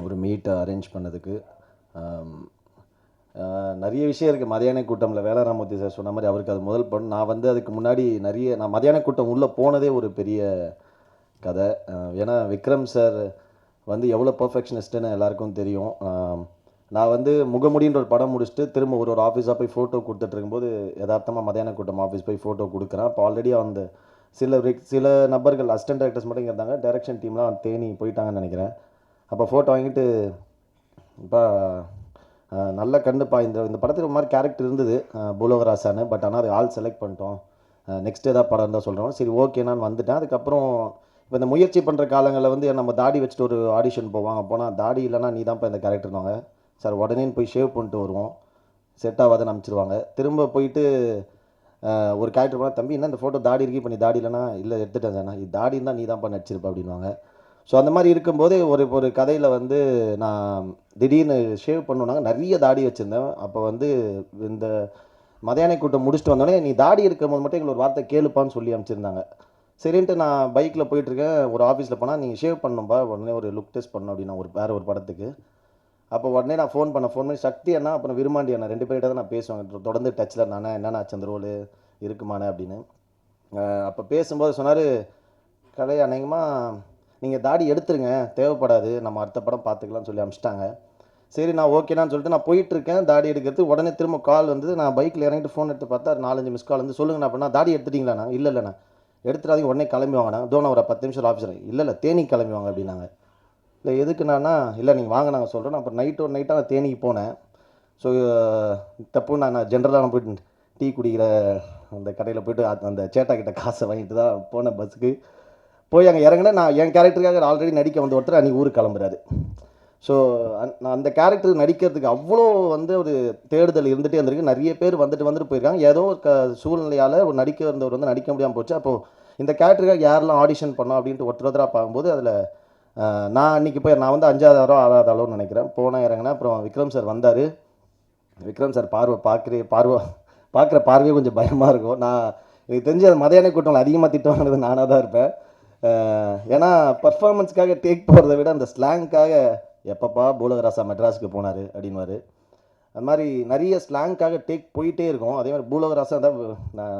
ஒரு மீட்டை அரேஞ்ச் பண்ணதுக்கு. நிறைய விஷயம் இருக்குது மதியான கூட்டமில். வேலராமூர்த்தி சார் சொன்ன மாதிரி அவருக்கு அது முதல் படம். நான் வந்து அதுக்கு முன்னாடி நான் மதியான கூட்டம் உள்ளே போனதே ஒரு பெரிய கதை. ஏன்னா விக்ரம் சார் வந்து எவ்வளோ பர்ஃபெக்ஷனிஸ்ட்டுன்னு எல்லாருக்கும் தெரியும். நான் வந்து முகமுடின்ற ஒரு படம் முடிச்சுட்டு திரும்ப ஒரு ஆஃபீஸாக போய் ஃபோட்டோ கொடுத்துட்டு இருக்கும்போது யதார்த்தமாக மதியான கூட்டம் ஆஃபீஸ் போய் ஃபோட்டோ கொடுக்குறேன். அப்போ ஆல்ரெடி அந்த சில நபர்கள் அசிஸ்டன்ட் டைரக்டர்ஸ் மட்டும் இங்கே இருந்தாங்க. டைரக்ஷன் டீம்லாம் தேனி போயிட்டாங்கன்னு நினைக்கிறேன். அப்போ ஃபோட்டோ வாங்கிட்டு, இப்போ நல்ல கண்டுப்பா, இந்த படத்துக்கு ஒரு மாதிரி கேரக்டர் இருந்தது பூலோகராசான்னு. பட் ஆனால் அது ஆள் செலக்ட் பண்ணிட்டோம், நெக்ஸ்ட் ஏதாவது படம் இருந்தால் சொல்கிறோம். சரி ஓகே நான் வந்துட்டேன். அதுக்கப்புறம் இப்போ இந்த முயற்சி பண்ணுற காலங்களில் வந்து நம்ம தாடி வச்சுட்டு ஒரு ஆடிஷன் போவாங்க. போனால் தாடி இல்லைனா நீ தான் இப்போ இந்த கேரக்டர்னாங்க. சார் உடனே போய் ஷேவ் பண்ணிட்டு வருவோம், செட் ஆகாதுன்னு அனுப்பிச்சிருவாங்க. திரும்ப போயிட்டு ஒரு கேரக்டர் போனால், தம்பி என்ன இந்த ஃபோட்டோ தாடி இருக்கு, இப்போ நீ தாடி இல்லைனா இல்லை எடுத்துட்டேன் சார், இது தாடி இருந்தால் நீ தான்ப்பா நடிச்சிருப்பா அப்படின்வாங்க. ஸோ அந்த மாதிரி இருக்கும்போது ஒரு கதையில் வந்து நான் திடீர்னு ஷேவ் பண்ணுனாங்க. நிறைய தாடி வச்சுருந்தேன். அப்போ வந்து இந்த மதியான கூட்டம் முடிச்சுட்டு வந்தோடனே, நீ தாடி இருக்கும்போது மட்டும் எங்களை ஒரு வார்த்தை கேளுப்பான்னு சொல்லி அனுப்பிச்சிருந்தாங்க. சரின்ட்டு நான் பைக்கில் போயிட்டுருக்கேன். ஒரு ஆஃபீஸில் போனால், நீங்கள் ஷேவ் பண்ணணும்பா, உடனே ஒரு லுக் டெஸ்ட் பண்ணணும் அப்படின்னா வேறு ஒரு படத்துக்கு. அப்போ உடனே நான் ஃபோன் பண்ணி சக்தி அண்ணா அப்புறம் விருமாண்டி அண்ணா 2 பேர்கிட்ட தான் நான் பேசுவேன். தொடர்ந்து டச்சில் நானே என்னென்ன ஆச்சு அந்த ரோல் இருக்குமானே அப்படின்னு. அப்போ பேசும்போது சொன்னார், கலை அநேகமாக நீங்கள் தாடி எடுத்துருங்க, தேவைப்படாது, நம்ம அடுத்த படம் பார்த்துக்கலாம்னு சொல்லி அனுப்பிச்சிட்டாங்க. சரி நான் ஓகேனான்னு சொல்லிட்டு நான் போயிட்டுருக்கேன் தாடி எடுக்கிறது. உடனே திரும்ப கால் வந்து, நான் பைக்கில் இறங்கிட்டு ஃபோன் எடுத்து பார்த்தா 4-5 மிஸ் கால் வந்து, சொல்லுங்கண்ணா அப்படின்னா, தாடி எடுத்துட்டிங்களாண்ணா? இல்லைண்ணா. எடுத்துடாதீங்க, உடனே கிளம்பி வாங்கினா. தோணா ஒரு 10 நிமிஷம் ஆஃபீஸில். இல்லை தேனி கிளம்பி வாங்க அப்படின்னாங்க. இல்லை எதுக்குண்ணா? இல்லை நீங்கள் வாங்க நாங்கள் சொல்கிறோம். அப்புறம் நைட்டாக நான் தேனிக்கு போனேன். ஸோ தப்பு நான் ஜென்ரலாக போய்ட்டு டீ குடிக்கிற அந்த கடையில் போய்ட்டு அந்த சேட்டா கிட்ட காசை வாங்கிட்டு தான் போனேன் பஸ்ஸுக்கு. போய் அங்கே இறங்கினேன். நான் என் கேரக்டருக்காக ஆல்ரெடி நடிக்க வந்த ஒருத்தர் அன்றைக்கி ஊருக்கு கிளம்புறாரு. ஸோ நான் அந்த கேரக்டர் நடிக்கிறதுக்கு அவ்வளோ வந்து ஒரு தேடுதல் இருந்துகிட்டே இருந்திருக்கு. நிறைய பேர் வந்துட்டு போயிருக்காங்க. ஏதோ சூழ்நிலையால் ஒரு நடிக்க வந்தவர் வந்து நடிக்க முடியாமல் போச்சு. அப்போது இந்த கேரக்டருக்காக யாரெல்லாம் ஆடிஷன் பண்ணோம் அப்படின்ட்டு ஒருத்தராக பார்க்கும்போது, அதில் நான் அன்றைக்கி நான் வந்து 5வது ஆளோ 6வது ஆளோன்னு நினைக்கிறேன். போனேன், இறங்கினேன். அப்புறம் விக்ரம் சார் வந்தார். விக்ரம் சார் பார்வை பார்க்குற பார்வையே கொஞ்சம் பயமாக இருக்கும். எனக்கு தெரிஞ்சு அது மதியான கூட்டங்கள் அதிகமாக திட்டுவாங்கிறது நானாக தான் இருப்பேன். ஏன்னா பர்ஃபார்மன்ஸ்க்காக டேக் போகிறத விட அந்த ஸ்லாங்க்காக எப்பப்பா பூலகராசா மெட்ராஸுக்கு போனார் அப்படின்வாரு. அது மாதிரி நிறைய ஸ்லாங்க்காக டேக் போயிட்டே இருக்கும். அதே மாதிரி பூலகராசா தான் நான்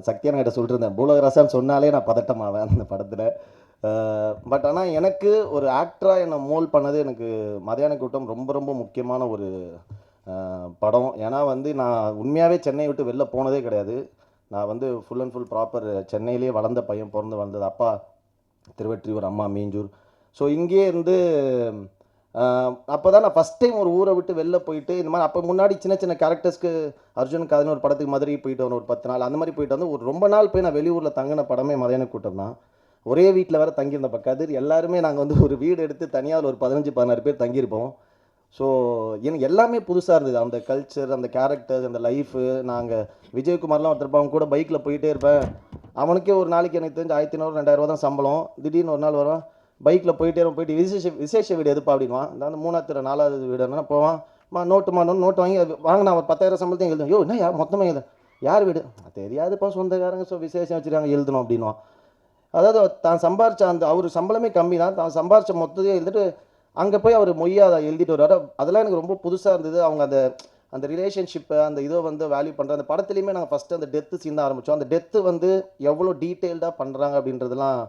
சக்தியான கிட்ட சொல்லிருந்தேன், பூலகராசான்னு சொன்னாலே நான் பதட்டமாவேன் அந்த படத்தில். பட் ஆனால் எனக்கு ஒரு ஆக்டராக என்னை மோல்ட் பண்ணது எனக்கு மதியான கூட்டம் ரொம்ப ரொம்ப முக்கியமான ஒரு படம். ஏன்னா வந்து நான் உண்மையாகவே சென்னையை விட்டு வெளில போனதே கிடையாது. நான் வந்து ஃபுல் அண்ட் ஃபுல் ப்ராப்பர் சென்னையிலே வளர்ந்த பையன், பிறந்து வளர்ந்தது. அப்பா திருவெற்றியூர், அம்மா மீஞ்சூர். ஸோ இங்கே இருந்து அப்போ தான் நான் ஃபஸ்ட் டைம் ஒரு ஊரை விட்டு வெளில போயிட்டு இந்த மாதிரி. அப்போ முன்னாடி சின்ன சின்ன கேரக்டர்ஸ்க்கு அர்ஜுனுக்கு அதுன்னு ஒரு படத்துக்கு மதுரை போயிட்டு வரணும், ஒரு 10 நாள் அந்த மாதிரி போயிட்டு வந்து ஒரு ரொம்ப நாள் போய் நான் வெளியூரில் தங்கின படமே மதியான கூட்டம் தான். ஒரே வீட்டில் வேறு தங்கியிருந்தப்போ கதிர் எல்லாருமே நாங்கள் வந்து ஒரு வீடு எடுத்து தனியாக ஒரு 15-16 பேர் தங்கியிருப்போம். ஸோ எனக்கு எல்லாமே புதுசாக இருந்தது. அந்த கல்ச்சர், அந்த கேரக்டர்ஸ், அந்த லைஃபு. நாங்கள் விஜயகுமார்லாம் ஒருத்தர் அவங்க கூட பைக்கில் போயிட்டே இருப்பேன். அவனுக்கே ஒரு நாளைக்கு எனக்கு தெரிஞ்சு 1500-2000 தான் சம்பளம். திடீர்னு ஒரு நாள் வரும், பைக்கில் போயிட்டு விசேஷ வீடு எதுப்பா அப்படின்வான். அந்த 3ஆவது 4வது வீடு என்னன்னா போவான், நோட்டு வாங்கி வாங்கினா ஒரு 10,000 சம்பளத்தையும் எழுதும். யோ என்ன மொத்தமாக எழுத யார் வீடு தெரியாதுப்பா, சொந்தக்காரங்க, ஸோ விசேஷம் வச்சுருக்காங்க எழுதணும் அப்படின்வான். அதாவது தான் சம்பாரிச்ச அந்த அவர் சம்பளமே கம்மி தான், தான் சம்பாரிச்ச மொத்தத்தையும் எழுதிட்டு அங்கே போய் அவர் மொய்யா அதை எழுதிட்டு வருவார். அதெல்லாம் எனக்கு ரொம்ப புதுசாக இருந்தது. அவங்க அந்த ரிலேஷன்ஷிப்பை அந்த இதை வந்து வேல்யூ பண்ணுற அந்த படத்துலையுமே நாங்கள் ஃபஸ்ட்டு அந்த டெத்து சீன் தான் ஆரம்பித்தோம். அந்த டெத்து வந்து எவ்வளோ டீட்டெயில்டாக பண்ணுறாங்க அப்படின்றதுலாம்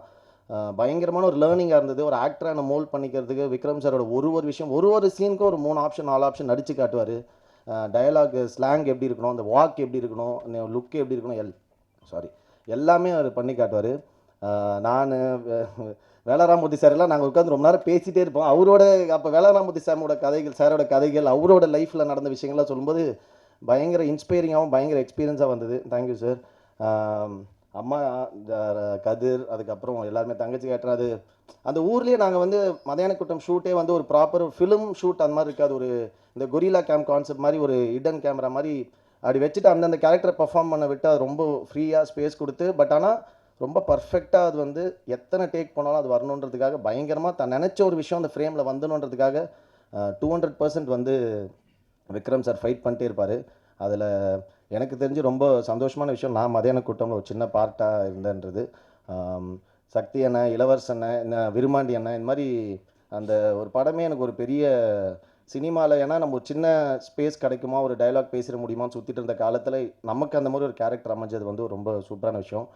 பயங்கரமான ஒரு லேர்னிங்காக இருந்தது. ஒரு ஆக்டராக என்னை மோல்ட் பண்ணிக்கிறதுக்கு விக்ரம் சாரோட ஒரு விஷயம், ஒரு சீனுக்கும் ஒரு 3 ஆப்ஷன் 4 ஆப்ஷன் நடித்து காட்டுவார். டயலாக், ஸ்லாங் எப்படி இருக்கணும், அந்த வாக் எப்படி இருக்கணும், லுக் எப்படி இருக்கணும், எல்லாமே அவர் பண்ணி காட்டுவார். நான் வேலராமூர்த்தி சாரெல்லாம் நாங்கள் உட்காந்து ரொம்ப நேரம் பேசிகிட்டே இருப்போம். அவரோட அப்போ வேலராமூர்த்தி சாரோட கதைகள் அவரோட லைஃப்பில் நடந்த விஷயங்கள்லாம் சொல்லும்போது பயங்கர இன்ஸ்பைரிங்காகவும் பயங்கர எக்ஸ்பீரியன்ஸாக வந்தது. Thank you sir. அம்மா கதிர், அதுக்கப்புறம் எல்லாருமே தங்கச்சி கேட்டுறாது. அந்த ஊர்லேயே நாங்கள் வந்து மதியான கூட்டம் ஷூட்டே வந்து ஒரு ப்ராப்பர் ஃபிலிம் ஷூட் அந்த மாதிரி இருக்காது. ஒரு இந்த கொரில்லா கேம் கான்செப்ட் மாதிரி ஒரு ஹிடன் கேமரா மாதிரி அப்படி வச்சுட்டு அந்தந்த கேரக்டரை பர்ஃபார்ம் பண்ண விட்டு அது ரொம்ப ஃப்ரீயாக ஸ்பேஸ் கொடுத்து, பட் ஆனால் ரொம்ப பர்ஃபெக்டாக அது வந்து எத்தனை டேக் பண்ணாலும் அது வரணுன்றதுக்காக பயங்கரமாக தான் நினச்ச ஒரு விஷயம் அந்த ஃப்ரேமில் வந்துணுன்றதுக்காக 200% வந்து விக்ரம் சார் ஃபைட் பண்ணிட்டே இருப்பார். அதில் எனக்கு தெரிஞ்சு ரொம்ப சந்தோஷமான விஷயம், நான் மதியான கூட்டம்ல ஒரு சின்ன பார்ட்டாக இருந்தேன்றது. சக்தி அண்ணன், இளவரசன் அண்ணன், விருமாண்டி அண்ணன், இந்த மாதிரி அந்த ஒரு படமே எனக்கு ஒரு பெரிய சினிமாவில், ஏன்னா நம்ம ஒரு சின்ன ஸ்பேஸ் கிடைக்குமா, ஒரு டைலாக் பேசிட முடியுமான்னு சுற்றிட்டு இருந்த காலத்தில் நமக்கு அந்த மாதிரி ஒரு கேரக்டர் அமைஞ்சது வந்து ரொம்ப சூப்பரான விஷயம்.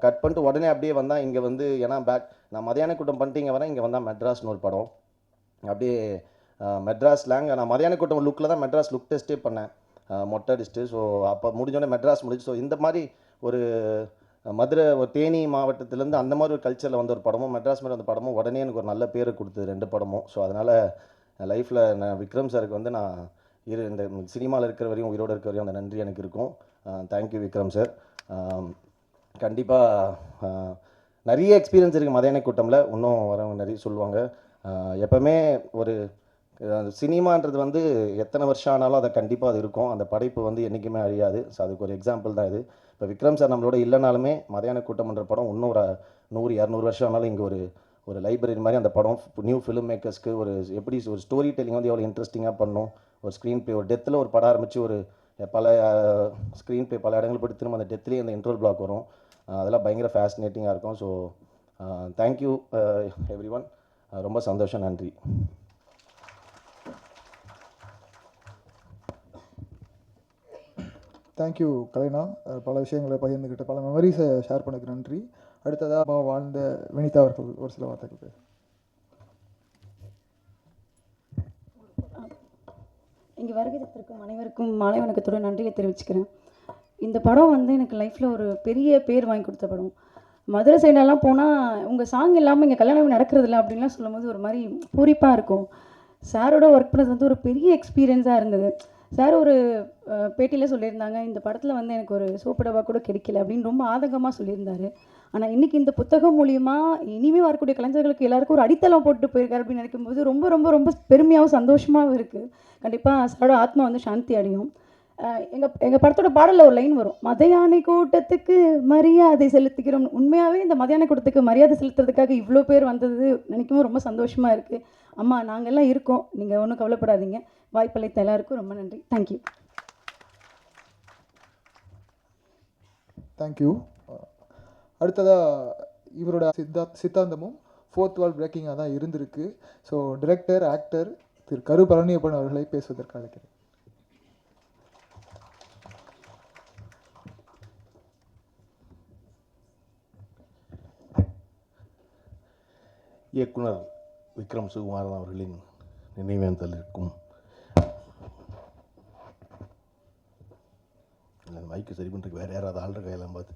கட் பண்ணிட்டு உடனே அப்படியே வந்தால் இங்கே வந்து, ஏன்னா நான் மதியான கூட்டம் பண்ணிட்டு இங்கே வரேன், இங்கே வந்தால் மெட்ராஸ்னு ஒரு படம். அப்படியே மெட்ராஸ் ஸ்லாங், நான் மதியான கூட்டம் லுக்கில் தான் மெட்ராஸ் லுக் டெஸ்ட்டே பண்ணேன், மொட்டை அடிச்சுட்டு. ஸோ அப்போ முடிஞ்சோடனே மெட்ராஸ் முடிஞ்சு. ஸோ இந்த மாதிரி ஒரு மதுரை, ஒரு தேனி மாவட்டத்திலேருந்து அந்த மாதிரி ஒரு கல்ச்சரில் வந்த ஒரு படமும், மெட்ராஸ் மாதிரி அந்த படமும் உடனே எனக்கு ஒரு நல்ல பேர் கொடுத்தது 2 படமும். ஸோ அதனால் லைஃப்பில் நான் விக்ரம் சாருக்கு வந்து நான் இந்த சினிமாவில் இருக்கிற வரையும், உயிரோடு இருக்கிற வரையும் அந்த நன்றி எனக்கு இருக்கும். Thank you Vikram sir. கண்டிப்பாக நிறைய எக்ஸ்பீரியன்ஸ் இருக்குது மதியான கூட்டமில், இன்னும் வரவங்க நிறைய சொல்லுவாங்க. எப்போவுமே ஒரு சினிமான்றது வந்து எத்தனை வருஷம் ஆனாலும் அதை கண்டிப்பாக அது இருக்கும், அந்த படைப்பு வந்து என்றைக்குமே அழியாது. ஸோ அதுக்கு ஒரு எக்ஸாம்பிள் தான் இது. இப்போ விக்ரம் சார் நம்மளோட இல்லைனாலுமே மதியான கூட்டம்ன்ற படம் இன்னும் ஒரு 100-200 வருஷம் ஆனாலும் இங்கே ஒரு லைப்ரரி மாதிரி அந்த படம் நியூ ஃபிலிம் மேக்கர்ஸ்க்கு ஒரு எப்படி ஒரு ஸ்டோரி டெல்லிங் வந்து எவ்வளோ இன்ட்ரெஸ்டிங்காக பண்ணும், ஒரு ஸ்க்ரீன் ப்ளே, ஒரு டெத்தில் ஒரு படம் ஆரம்பித்து ஒரு பல ஸ்க்ரீன் ப்ளே பல இடங்கள் போய்ட்டு திரும்ப அந்த டெத்லேயே அந்த இன்ட்ரோல் பிளாக் வரும், அதெல்லாம் பயங்கர ஃபேசினேட்டிங்காக இருக்கும். ஸோ தேங்க்யூ எவ்ரி ஒன், ரொம்ப சந்தோஷம், நன்றி. தேங்க்யூ கலைனா, பல விஷயங்களை பகிர்ந்துக்கிட்டு பல மெமரிஸை ஷேர் பண்ணதுக்கு நன்றி. அடுத்ததாக வாழ்ந்த வினிதா அவர்கள் ஒரு சில வார்த்தைகள் பேச. இங்கே வருகை தந்திருக்கும் அனைவருக்கும் மாலை வணக்கத்தோட நன்றியை தெரிவிச்சுக்கிறேன். இந்த படம் வந்து எனக்கு லைஃப்பில் ஒரு பெரிய பேர் வாங்கி கொடுத்த படம். மதுரை சைடெல்லாம் போனால் உங்கள் சாங் இல்லாமல் இங்கே கல்யாணம் நடக்கிறதில்ல அப்படின்லாம் சொல்லும்போது ஒரு மாதிரி பூரிப்பாக இருக்கும். சாரோட ஒர்க் பண்ணது வந்து ஒரு பெரிய எக்ஸ்பீரியன்ஸாக இருந்தது. சார் ஒரு பேட்டியில் சொல்லியிருந்தாங்க, இந்த படத்தில் வந்து எனக்கு ஒரு சோப்பு டப்பா கூட கிடைக்கல அப்படின்னு ரொம்ப ஆதங்கமாக சொல்லியிருந்தார். ஆனால் இன்றைக்கி இந்த புத்தகம் மூலியமாக இனிமேல் வரக்கூடிய கலைஞர்களுக்கு எல்லாருக்கும் ஒரு அடித்தளம் போட்டு போயிருக்காரு அப்படின்னு நினைக்கும்போது ரொம்ப ரொம்ப ரொம்ப பெருமையாகவும் சந்தோஷமாகவும் இருக்குது. கண்டிப்பாக சாரோட ஆத்மா வந்து சாந்தி அடையும். எங்கள் படத்தோட பாடலில் ஒரு லைன் வரும், மதியான கூட்டத்துக்கு மரியாதை செலுத்துகிறோம். உண்மையாகவே இந்த மதியான கூட்டத்துக்கு மரியாதை செலுத்துறதுக்காக இவ்வளோ பேர் வந்தது நினைக்கும்போது ரொம்ப சந்தோஷமாக இருக்குது. அம்மா நாங்கள்லாம் இருக்கோம், நீங்கள் ஒன்றும் கவலைப்படாதீங்க. வாய்ப்பளித்த எல்லாருக்கும் ரொம்ப நன்றி. தேங்க்யூ. தேங்க்யூ. அடுத்ததாக இவரோட சித்தாந்தமும் ஃபோர்த் வால் பிரேக்கிங்காக தான் இருந்திருக்கு. ஸோ டிரெக்டர் ஆக்டர் திரு கரு பழனியப்பன் அவர்களை பேசுவதற்கு அழைக்கிறேன். இயக்குனர் விக்ரம் சுகுமாரன் அவர்களின் நினைவேந்தல் இருக்கும். அந்த மைக்கு சரி பண்ணுறதுக்கு வேறு யாராவது ஆள்ற கையெல்லாம் பார்த்து.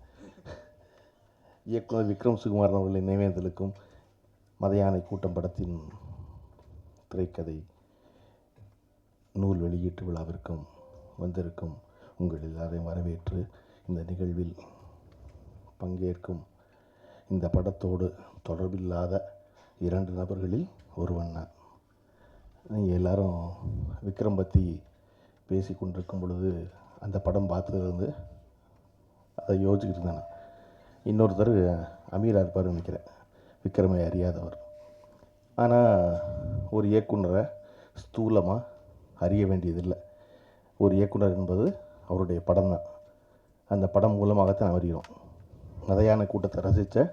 இயக்குனர் விக்ரம் சுகுமாரன் அவர்களின் நினைவேந்தலுக்கும் மதயானை கூட்டம் படத்தின் திரைக்கதை நூல் வெளியீட்டு விழாவிற்கும் வந்திருக்கும் உங்கள் எல்லாரையும் வரவேற்று இந்த நிகழ்வில் பங்கேற்கும் இந்த படத்தோடு தொடர்பில்லாத 2 நபர்களில் ஒருவன் நான். நீங்கள் எல்லோரும் விக்ரம் பற்றி பேசி கொண்டிருக்கும் பொழுது அந்த படம் பார்த்ததுலேருந்து அதை யோசிச்சுக்கிட்டு இருந்தேன். இன்னொருத்தர் அமீரா இருப்பார் நினைக்கிறேன், விக்ரமை அறியாதவர். ஆனால் ஒரு இயக்குனரை ஸ்தூலமாக அறிய வேண்டியதில்லை. ஒரு இயக்குனர் என்பது அவருடைய படம் தான். அந்த படம் மூலமாகத்தான் அறிகிறோம். மதயான கூட்டத்தை ரசித்த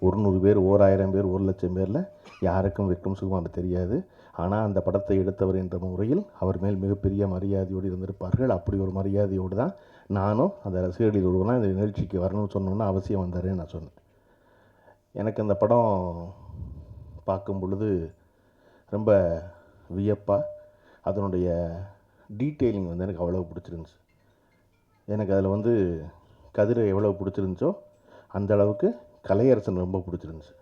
100 பேர், 1000 பேர், 1,00,000 பேரில் யாருக்கும் விக்ரம் சுகுமாரன் தெரியாது. ஆனால் அந்த படத்தை எடுத்தவர் என்ற முறையில் அவர் மேல் மிகப்பெரிய மரியாதையோடு இருந்திருப்பார்கள். அப்படி ஒரு மரியாதையோடு தான் நானும் அந்த ரசிகர்களில் ஒருவனாக இந்த நிகழ்ச்சிக்கு வரணும்னு சொன்னோன்னா அவசியம் வந்தாரேன்னு நான் சொன்னேன். எனக்கு அந்த படம் பார்க்கும் பொழுது ரொம்ப வியப்பாக அதனுடைய டீட்டெயிலிங் வந்து எனக்கு அவ்வளோ பிடிச்சிருந்துச்சு. எனக்கு அதில் கதிரை எவ்வளோ பிடிச்சிருந்துச்சோ அந்த அளவுக்கு கலையரசன் ரொம்ப பிடிச்சிருந்துச்சு.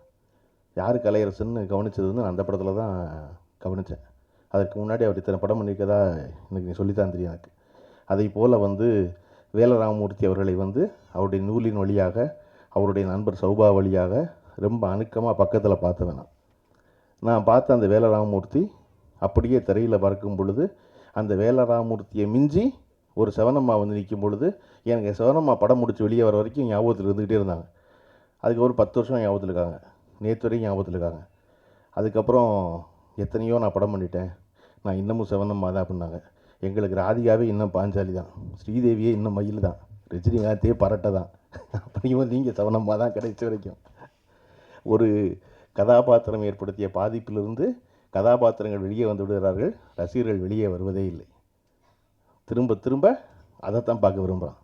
யார் கலையரசன்னு கவனித்தது நான் அந்த படத்தில் தான் கவனித்தேன். அதற்கு முன்னாடி அவர் இத்தனை படம் பண்ணியிருக்கதா எனக்கு நீ சொல்லித்தான் தெரியும் எனக்கு. அதை போல் வேலராமமூர்த்தி அவர்களை அவருடைய நூலின் வழியாக, அவருடைய நண்பர் சௌபா வழியாக ரொம்ப அணுக்கமாக பக்கத்தில் பார்த்தவன் நான் பார்த்த அந்த வேலராமமூர்த்தி அப்படியே திரையில் பார்க்கும் பொழுது அந்த வேலராமமூர்த்தியை மிஞ்சி ஒரு செவனம்மா நிற்கும் பொழுது எனக்கு செவனம்மா படம் முடித்து வெளியே வர வரைக்கும் ஞாபகத்தில் இருந்துக்கிட்டே இருந்தாங்க. அதுக்கு ஒரு 10 வருஷம் ஞாபகத்தில் இருக்காங்க, நேற்று வரைக்கும் ஞாபகத்தில் இருக்காங்க. அதுக்கப்புறம் எத்தனையோ நான் படம் பண்ணிட்டேன், நான் இன்னமும் செவனம்மா தான் அப்படின்னாங்க. எங்களுக்கு ராதிகாவே இன்னும் பாஞ்சாலி தான், ஸ்ரீதேவியே இன்னும் மயில் தான், ரஜினிகாந்தே பரட்டை தான். அப்படியும் நீங்கள் செவனம்மா தான் கிடைச்ச வரைக்கும். ஒரு கதாபாத்திரம் ஏற்படுத்திய பாதிப்பிலிருந்து கதாபாத்திரங்கள் வெளியே வந்து விடுகிறார்கள், ரசிகர்கள் வெளியே வருவதே இல்லை. திரும்ப திரும்ப அதைத்தான் பார்க்க விரும்புகிறான்.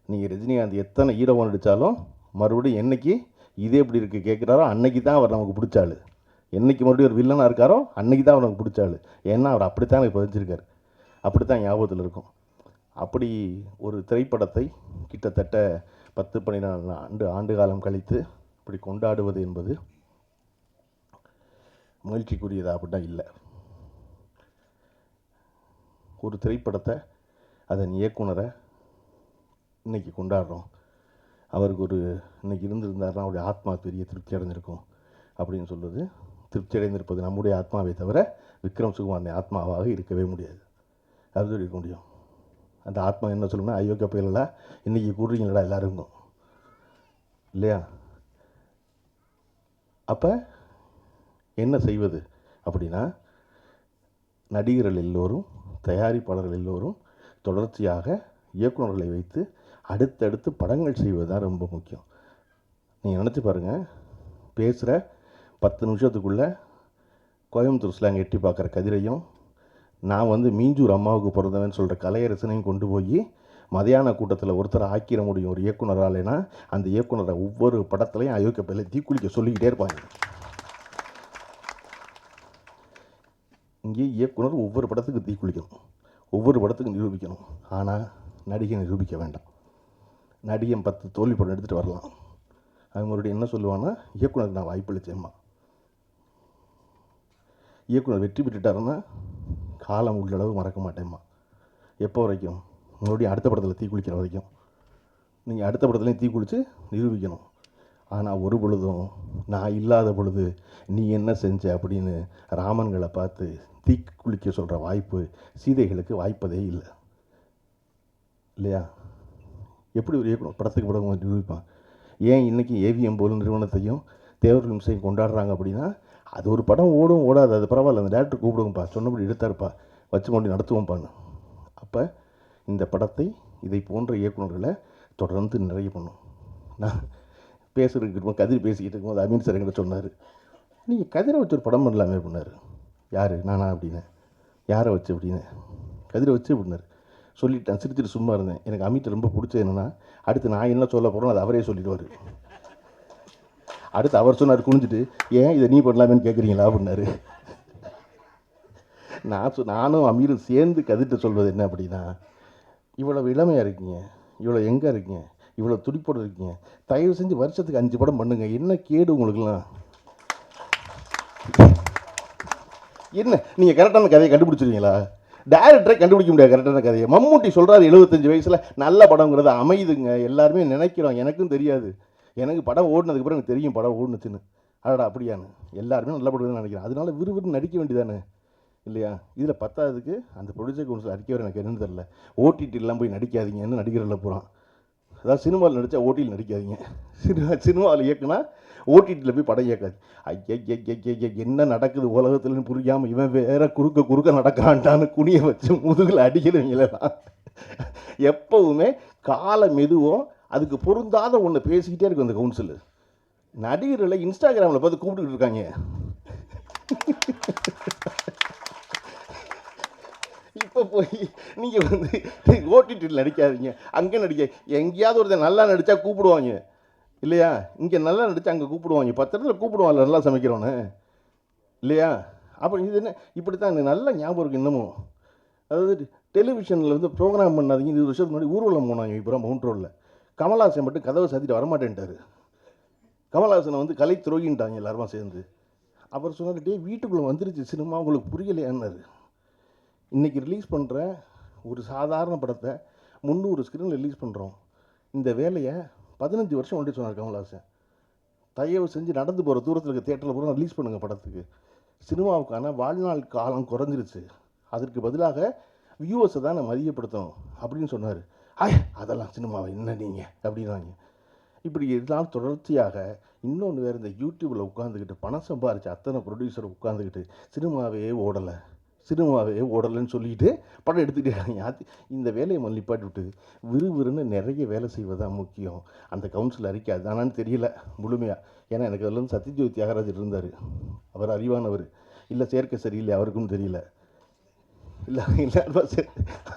நீங்கள் ரஜினிகாந்த் எத்தனை ஹீரோவன் நடித்தாலும் மறுபடியும் என்றைக்கு இதே எப்படி இருக்குது கேட்குறாரோ அன்னைக்கு தான் அவர் நமக்கு பிடிச்சாள். என்றைக்கு மறுபடியும் ஒரு வில்லனாக இருக்காரோ அன்றைக்கி தான் அவர் நமக்கு பிடிச்சாள். ஏன்னா அவர் அப்படித்தான் எனக்கு பதிஞ்சிருக்கார், அப்படித்தான் ஞாபகத்தில் இருக்கும். அப்படி ஒரு திரைப்படத்தை கிட்டத்தட்ட 10-12 ஆண்டு காலம் கழித்து இப்படி கொண்டாடுவது என்பது மகிழ்ச்சிக்குரியதா அப்படின்னா இல்லை. ஒரு திரைப்படத்தை அதன் இயக்குனரை இன்றைக்கி கொண்டாடுறோம். அவருக்கு இன்றைக்கி இருந்திருந்தாருன்னா அவருடைய ஆத்மா பெரிய திருப்தி அடைஞ்சிருக்கும் அப்படின்னு சொல்லுது. திருப்தி அடைந்திருப்பது நம்முடைய ஆத்மாவை தவிர விக்ரம் சுகுமாரன் ஆத்மாவாக இருக்கவே முடியாது. அது இருக்க முடியும். அந்த ஆத்மா என்ன சொல்லணும்னா, அயோக்கிய பயலா இன்றைக்கி கூடுறீங்களா எல்லாருக்கும் இல்லையா? அப்போ என்ன செய்வது அப்படின்னா, நடிகர்கள் எல்லோரும், தயாரிப்பாளர்கள் எல்லோரும் தொடர்ச்சியாக இயக்குநர்களை வைத்து அடுத்தடுத்து படங்கள் செய்வது தான் ரொம்ப முக்கியம். நீங்கள் நினச்சி பாருங்கள், பேசுகிற 10 நிமிஷத்துக்குள்ளே கோயம்புத்தூர் ஸ்லாங் எட்டி பார்க்குற கதிரையும், நான் மீஞ்சூர் அம்மாவுக்கு பிறந்தவன் சொல்கிற கலையரசனையும் கொண்டு போய் மதியான கூட்டத்தில் ஒருத்தரை ஆக்கிட முடியும் ஒரு இயக்குனராலேனா, அந்த இயக்குனரை ஒவ்வொரு படத்துலையும் அயோக்கிய பையில தீக்குளிக்க சொல்லிக்கிட்டே இருப்பாங்க. இங்கே இயக்குனர் ஒவ்வொரு படத்துக்கு தீக்குளிக்கணும், ஒவ்வொரு படத்துக்கும் நிரூபிக்கணும். ஆனால் நடிகை நிரூபிக்க வேண்டாம். நடிகன் 10 தோல்வி படம் எடுத்துகிட்டு வரலாம், அது மறுபடியும் என்ன சொல்லுவான்னா, இயக்குனருக்கு நான் வாய்ப்பளிச்சேம்மா. இயக்குனர் வெற்றி பெற்றுட்டாருன்னா காலம் உள்ளளவு மறக்க மாட்டேம்மா. எப்போ வரைக்கும்? மறுபடியும் அடுத்த படத்தில் தீ குளிக்கிற வரைக்கும். நீங்கள் அடுத்த படத்துலையும் தீ குளித்து நிரூபிக்கணும். ஆனால் ஒரு பொழுதும் நான் இல்லாத பொழுது நீ என்ன செஞ்ச அப்படின்னு ராமன்களை பார்த்து தீ குளிக்க சொல்கிற வாய்ப்பு சீதைகளுக்கு வாய்ப்பதே இல்லை இல்லையா? எப்படி ஒரு இயக்குனர் படத்துக்கு படம் நிரூபிப்பான்? ஏன் இன்றைக்கி ஏவிஎம் போலும் நிறுவனத்தையும் தேவர் ஃபிலிம்ஸையும் கொண்டாடுறாங்க அப்படின்னா, அது ஒரு படம் ஓடும் ஓடாது, அது பரவாயில்ல, அந்த டேரக்டர் கூப்பிடுங்கப்பா, சொன்னபடி எடுத்தாருப்பா, வச்சு கொண்டு நடத்துவோம்ப்பான்னு. அப்போ இந்த படத்தை இதை போன்ற இயக்குநர்களை தொடர்ந்து நிறைய பண்ணும். நான் பேசுகிறதுக்கு இருக்கும்போது கதிர் பேசிக்கிட்டு இருக்கும்போது அமீன் சார் என்கிட்ட சொன்னார், நீங்கள் கதிரை வச்சு ஒரு படம் பண்ணலாமே அப்படின்னாரு. யார்? நானா அப்படின்னேன். யாரை வச்சு அப்படின்னு? கதிரை வச்சு அப்படின்னாரு. சொல்லிட்டேன், சிரிச்சிட்டு சும்மா இருந்தேன். எனக்கு அமித் ரொம்ப பிடிச்சது என்னென்னா, அடுத்து நான் என்ன சொல்ல போகிறோம் அது அவரே சொல்லிடுவார். அடுத்து அவர் சொன்னார் குனிஞ்சிட்டு, ஏன் இதை நீ பண்ணலாமேன்னு கேட்குறீங்களா அப்படின்னாரு. நானும் அமீரும் சேர்ந்து கதிர்கிட்ட சொல்வது என்ன அப்படின்னா, இவ்வளோ இளமையாக இருக்கீங்க, இவ்வளோ எங்கே இருக்கீங்க, இவ்வளோ துடிப்போடு இருக்கீங்க, தயவு செஞ்சு வருஷத்துக்கு 5 படம் பண்ணுங்க. என்ன கேடு உங்களுக்குலாம்? என்ன நீங்கள் கரெக்டான கதையை கண்டுபிடிச்சிருவீங்களா? டேரக்டரை கண்டுபிடிக்க முடியாது கரெக்டான கதையை. மம்மூட்டி சொல்கிறாரு 75 வயசில் நல்ல படங்கிறது அமையுதுங்க. எல்லாருமே நினைக்கிறோம், எனக்கும் தெரியாது. எனக்கு படம் ஓடினதுக்கப்புறம் எனக்கு தெரியும் படம் ஓடுனுச்சுன்னு. அடடா அப்படியான்னு எல்லாருமே நல்ல படம் நினைக்கிறேன். அதனால விறுவிறுன்னு நடிக்க வேண்டியதானே இல்லையா? இதில் பத்தாவதுக்கு அந்த ப்ரொடியூசர் கவுன்சில் அறிக்கை வர எனக்கு என்னன்னு தெரில. ஓடிடிலாம் போய் நடிக்காதீங்கன்னு நடிக்கிறதில்ல போகிறான். அதாவது சினிமாவில் நடித்தா ஓடியில் நடிக்காதீங்க, சினிமாவில் இயக்குனா ஓடிடியில் போய் படம் இயக்காது. ஐயா என்ன நடக்குது உலகத்துலன்னு புரியாமல் இவன் வேற குறுக்க நடக்கிறான்டான்னு குனிய வச்சு முதுகில் அடிக்கிறவங்களெல்லாம் எப்போவுமே காலை மெதுவும் அதுக்கு பொருந்தாத ஒன்று பேசிக்கிட்டே இருக்கும் அந்த கவுன்சில். நடிகர்களை இன்ஸ்டாகிராமில் பார்த்து கூப்பிட்டுக்கிட்டு இருக்காங்க. இப்போ போய் நீங்கள் வந்து ஓடிடியில் நடிக்காதீங்க, அங்கே நடிக்க. எங்கேயாவது ஒருத்தர் நல்லா நடித்தா கூப்பிடுவாங்க இல்லையா? இங்கே நல்லா நடித்தா அங்கே கூப்பிடுவாங்க. 10 இடத்துல கூப்பிடுவாங்க நல்லா சமைக்கிறோன்னு இல்லையா? அப்போ இது என்ன இப்படி தான் எனக்கு நல்ல ஞாபகம் இருக்குது இன்னமும். அதாவது டெலிவிஷனில் வந்து ப்ரோக்ராம் பண்ணாதீங்க. 20 வருஷத்துக்கு முன்னாடி ஊர்வலம் போனாங்க இப்போ மவுண்ட் ரோடில். கமல்ஹாசன் மட்டும் கதவை சாத்திட்டு வரமாட்டேன்ட்டார். கமல்ஹாசனை வந்து கலை துரோகின்ட்டாங்க எல்லாருமா சேர்ந்து. அவர் சொன்னார், டே வீட்டுக்குள்ளே வந்துருச்சு சினிமா, உங்களுக்கு புரியலையான்னாரு. இன்றைக்கி ரிலீஸ் பண்ணுற ஒரு சாதாரண படத்தை 300 ஸ்க்ரீனில் ரிலீஸ் பண்ணுறோம். இந்த வேலையை 15 வருஷம் வந்துட்டு சொன்னார் கமல்ஹாசன். தயவு செஞ்சு நடந்து போகிற தூரத்தில் இருக்க தேட்டரில் பூரா ரிலீஸ் பண்ணுங்கள் படத்துக்கு. சினிமாவுக்கான வாழ்நாள் காலம் குறைஞ்சிருச்சு, அதற்கு பதிலாக வியூவர்ஸை தான் நான் மதியப்படுத்தணும் அப்படின்னு சொன்னார். அதெல்லாம் சினிமாவை என்ன நீங்கள் அப்படின்னாங்க. இப்படி இதெல்லாம் தொடர்ச்சியாக இன்னொன்று வேறு, இந்த யூடியூப்பில் உட்காந்துக்கிட்டு பணம் சம்பாரிச்சு அத்தனை ப்ரொடியூசர் உட்காந்துக்கிட்டு சினிமாவே ஓடலைன்னு சொல்லிட்டு படம் எடுத்துக்கிட்டே இருக்காங்க. இந்த வேலையை நிப்பாட்டி விட்டு விறுவிறுன்னு நிறைய வேலை செய்வதுதான் முக்கியம். அந்த கவுன்சில் அறிக்கை அதுதானான்னு தெரியல முழுமையாக. ஏன்னா எனக்கு அதில் வந்து சத்யஜோதி தியாகராஜர் இருந்தார், அவர் அறிவானவர். இல்லை சேர்க்கை சரியில்லை அவருக்கும் தெரியல. இல்லை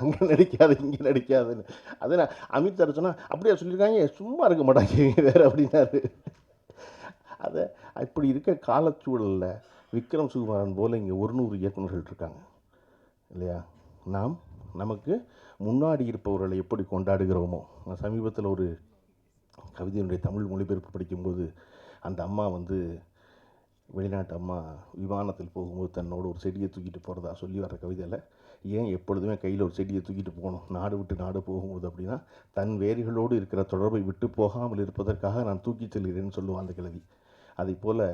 அங்கே நடிக்காது இங்கே நடிக்காதுன்னு. அதை நான் அமித் சார் சொன்னால் அப்படியே சொல்லியிருக்காங்க, சும்மா இருக்க மாட்டாங்க வேறு அப்படின்னாரு. அதை இப்படி இருக்க காலச்சூழலில் விக்ரம் சுகுமாரன் போல் இங்கே 100 இயக்குநர்கள் இருக்காங்க இல்லையா? நமக்கு முன்னாடி இருப்பவர்களை எப்படி கொண்டாடுகிறோமோ. நான் சமீபத்தில் ஒரு கவிதையினுடைய தமிழ் மொழிபெயர்ப்பு படிக்கும்போது அந்த அம்மா வந்து வெளிநாட்டு அம்மா விமானத்தில் போகும்போது தன்னோட ஒரு செடியை தூக்கிட்டு போகிறதா சொல்லி வர்ற கவிதையில், ஏன் எப்பொழுதுமே கையில் ஒரு செடியை தூக்கிட்டு போகணும் நாடு விட்டு நாடு போகும்போது அப்படின்னா, தன் வேர்களோடு இருக்கிற தொடர்பை விட்டு போகாமல் இருப்பதற்காக நான் தூக்கி செல்கிறேன்னு சொல்லுவான் அந்த கிழவி. அதை போல்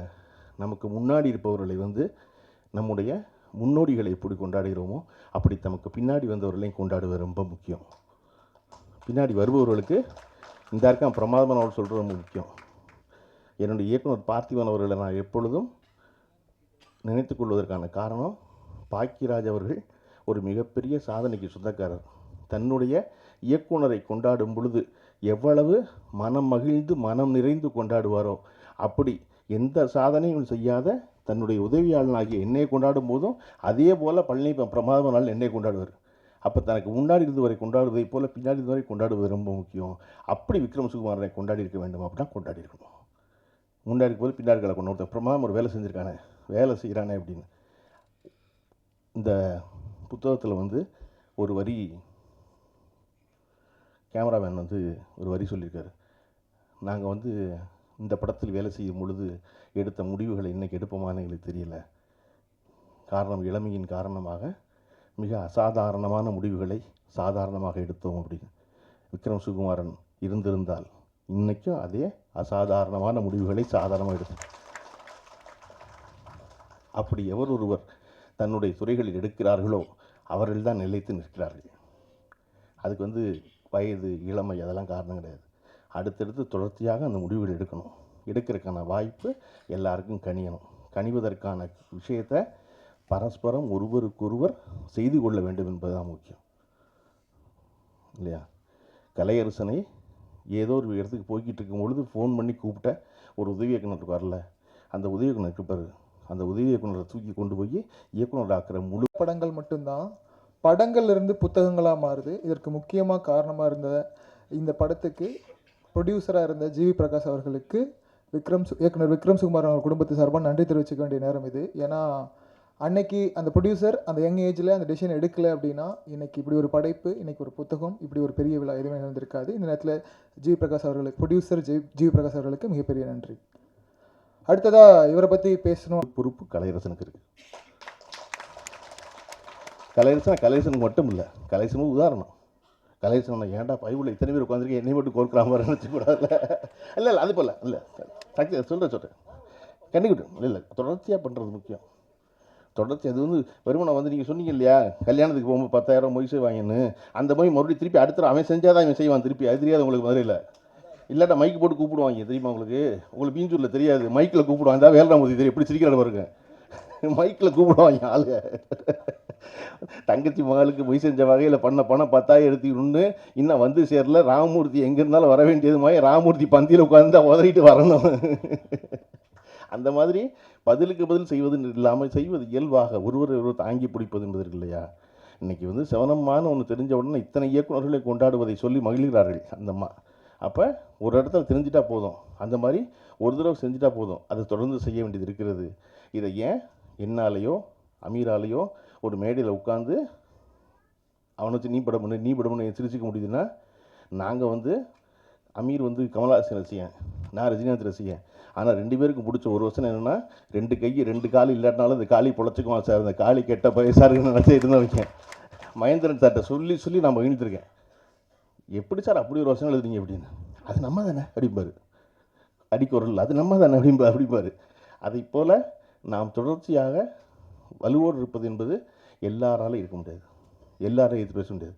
நமக்கு முன்னாடி இருப்பவர்களை வந்து நம்முடைய முன்னோடிகளை எப்படி கொண்டாடுகிறோமோ அப்படி நமக்கு பின்னாடி வந்தவர்களையும் கொண்டாடுவது ரொம்ப முக்கியம். பின்னாடி வருபவர்களுக்கு இந்த இருக்கான் பிரமாதமான அவள் சொல்கிறது ரொம்ப முக்கியம். என்னுடைய இயக்குனர் பார்த்திபன் அவர்களை நான் எப்பொழுதும் நினைத்து கொள்வதற்கான காரணம், பாக்கியராஜ் அவர்கள் ஒரு மிகப்பெரிய சாதனைக்கு சொந்தக்காரர். தன்னுடைய இயக்குனரை கொண்டாடும் பொழுது எவ்வளவு மனம் மகிழ்ந்து மனம் நிறைந்து கொண்டாடுவாரோ, அப்படி எந்த சாதனையும் செய்யாத தன்னுடைய உதவியாளனாகிய என்னை கொண்டாடும் போதும் அதே போல் பழனி பிரமாதமான என்னை கொண்டாடுவார். அப்போ தனக்கு முன்னாடி இருந்தவரை கொண்டாடுவதை போல் பின்னாடி இருந்தவரை கொண்டாடுவது ரொம்ப முக்கியம். அப்படி விக்ரம் சுகுமாரனை கொண்டாடி இருக்க வேண்டும். அப்படின்னா கொண்டாடி இருக்கணும். முன்னாடி போது பின்னாடி கொண்டு ஒருத்தர் பிரமாதம் ஒரு வேலை செஞ்சுருக்கானே, வேலை செய்கிறானே அப்படின்னு. இந்த புத்தகத்தில் வந்து ஒரு வரி கேமராமேன் வந்து ஒரு வரி சொல்லியிருக்காரு. நாங்கள் வந்து இந்த படத்தில் வேலை செய்யும் பொழுது எடுத்த முடிவுகளை இன்றைக்கி எடுப்போமான்னு எங்களுக்கு தெரியல. காரணம் இளமையின் காரணமாக மிக அசாதாரணமான முடிவுகளை சாதாரணமாக எடுத்தோம் அப்படின்னு. விக்ரம் சுகுமாரன் இருந்திருந்தால் இன்றைக்கும் அதே அசாதாரணமான முடிவுகளை சாதாரணமாக எடுத்தோம். அப்படி எவர் ஒருவர் தன்னுடைய துறைகளில் எடுக்கிறார்களோ அவர்கள் தான் நிலைத்து நிற்கிறார்கள். அதுக்கு வந்து வயது இளமை அதெல்லாம் காரணம் கிடையாது. அடுத்தடுத்து தொடர்ச்சியாக அந்த முடிவுகள் எடுக்கணும். எடுக்கிறதுக்கான வாய்ப்பு எல்லாருக்கும் கனியணும். கனிவதற்கான விஷயத்தை பரஸ்பரம் ஒருவருக்கொருவர் செய்து கொள்ள வேண்டும் என்பதுதான் முக்கியம் இல்லையா? கலையரசனை ஏதோ ஒரு இடத்துக்கு போய்கிட்டு இருக்கும் பொழுது ஃபோன் பண்ணி கூப்பிட்ட ஒரு உதவி இயக்குனர் வரல, அந்த உதவி இயக்குனர் இருப்பார், அந்த உதவி இயக்குனரை தூக்கி கொண்டு போய் இயக்குனர் ஆக்கிற முழு படங்கள் மட்டும்தான் படங்கள்ல இருந்து புத்தகங்களாக மாறுது. இதற்கு முக்கியமாக காரணமாக இருந்த இந்த படத்துக்கு ப்ரொடியூசராக இருந்த ஜிவி பிரகாஷ் அவர்களுக்கு இயக்குனர் விக்ரம் சுகுமார் அவங்க குடும்பத்து சார்பாக நன்றி தெரிவிச்சுக்க வேண்டிய நேரம் இது. ஏன்னா அன்னைக்கு அந்த ப்ரொடியூசர் அந்த யங் ஏஜில் அந்த டெசிஷன் எடுக்கலை அப்படின்னா இன்னைக்கு இப்படி ஒரு படைப்பு, இன்னைக்கு ஒரு புத்தகம், இப்படி ஒரு பெரிய விழா எதுவுமே நடந்திருக்காது. இந்த நேரத்தில் ஜிவி பிரகாஷ் அவர்களுக்கு, ப்ரொடியூசர் ஜிவி பிரகாஷ் அவர்களுக்கு மிகப்பெரிய நன்றி. அடுத்ததாக இவரை பற்றி பேசணும். பொறுப்பு கலையரசனுக்கு இருக்குது. கலையரசனுக்கு மட்டும் இல்லை, கலையரசனும் உதாரணம். கலையரசன் ஏன்டா பைபிள் இத்தனை பேர் உட்காந்துருக்கு, என்னை மட்டும் கோர்க்குற மாதிரி நினச்சிக்கூடாது. இல்லை அது போல் இல்லை, சொல்கிறேன் கண்டிக்கிட்டு இல்லை, தொடர்ச்சியாக பண்ணுறது முக்கியம். தொடர்ச்சி அது வெறுமனை நீங்கள் சொன்னீங்க இல்லையா, கல்யாணத்துக்கு போகும்போது 10,000 மொய் செய்வாங்கன்னு, அந்த மொய் மறுபடியும் திருப்பி அடுத்த அவன் செஞ்சால் தான் அவன் செய்வான் திருப்பி. அது தெரியாது உங்களுக்கு மதுரையில். இல்லாட்டா மைக்கு போட்டு கூப்பிடுவாங்க தெரியுமா உங்களுக்கு பீஞ்சூரில் தெரியாது, மைக்கில் கூப்பிடுவாங்க. தான் வேலராமூர்த்தி தெரியும், எப்படி சிரிக்கிற பாருங்க, மைக்கில் கூப்பிடுவாங்க ஆளுங்க. தங்கச்சி மகளுக்கு மொய் செஞ்ச வகையில் பண்ண பணம் 10,000 எடுத்துக்கணும்னு இன்னும் வந்து சேரல. ராமமூர்த்தி எங்கே இருந்தாலும் வர வேண்டியது மாதிரி ராமமூர்த்தி பந்தியில் உட்காந்து தான் உதறிட்டு வரணும். அந்த மாதிரி பதிலுக்கு பதில் செய்வது இல்லாமல் செய்வது இயல்பாக ஒருவர் தாங்கி பிடிப்பது என்பது இருக்கு இல்லையா. இன்றைக்கி சிவனம்மான்னு ஒன்று தெரிஞ்ச உடனே இத்தனை இயக்குநர்களை கொண்டாடுவதை சொல்லி மகிழ்கிறார்கள் அந்தம்மா. அப்போ ஒரு இடத்துல தெரிஞ்சிட்டா போதும், அந்த மாதிரி ஒரு தடவை செஞ்சுட்டா போதும், அதை தொடர்ந்து செய்ய வேண்டியது இருக்கிறது. இதை ஏன் என்னாலேயோ அமீராலேயோ ஒரு மேடையில் உட்காந்து அவனை வச்சு நீ படம்னு சிரிச்சிக்க முடியுதுன்னா, நாங்கள் அமீர் கமல்ஹாசன் ரசிகன், நான் ரஜினிகாந்த் ரசிகன். ஆனால் 2 பேருக்கு பிடிச்ச ஒரு வருஷம் என்னென்னா, 2 கை 2 கால் இல்லாட்டினாலும் இந்த காளி பொழைச்சிக்குவான் சார், இந்த காளி கெட்ட பைசாருன்னு நினச்சி இருந்தவங்க. மகேந்திரன் சார்கிட்ட சொல்லி நான் மகிழ்ந்துருக்கேன். எப்படி சார் அப்படி ஒரு வருஷம் எழுதுறீங்க அப்படின்னு. அது நம்ம தானே அப்படிம்பாரு, அடிக்குறல் அது நம்ம தானே அப்படிம்பாரு. அதை போல் நாம் தொடர்ச்சியாக வலுவோடு இருப்பது என்பது எல்லாராலும் இருக்க முடியாது, எல்லாரையும் எடுத்து பேச முடியாது.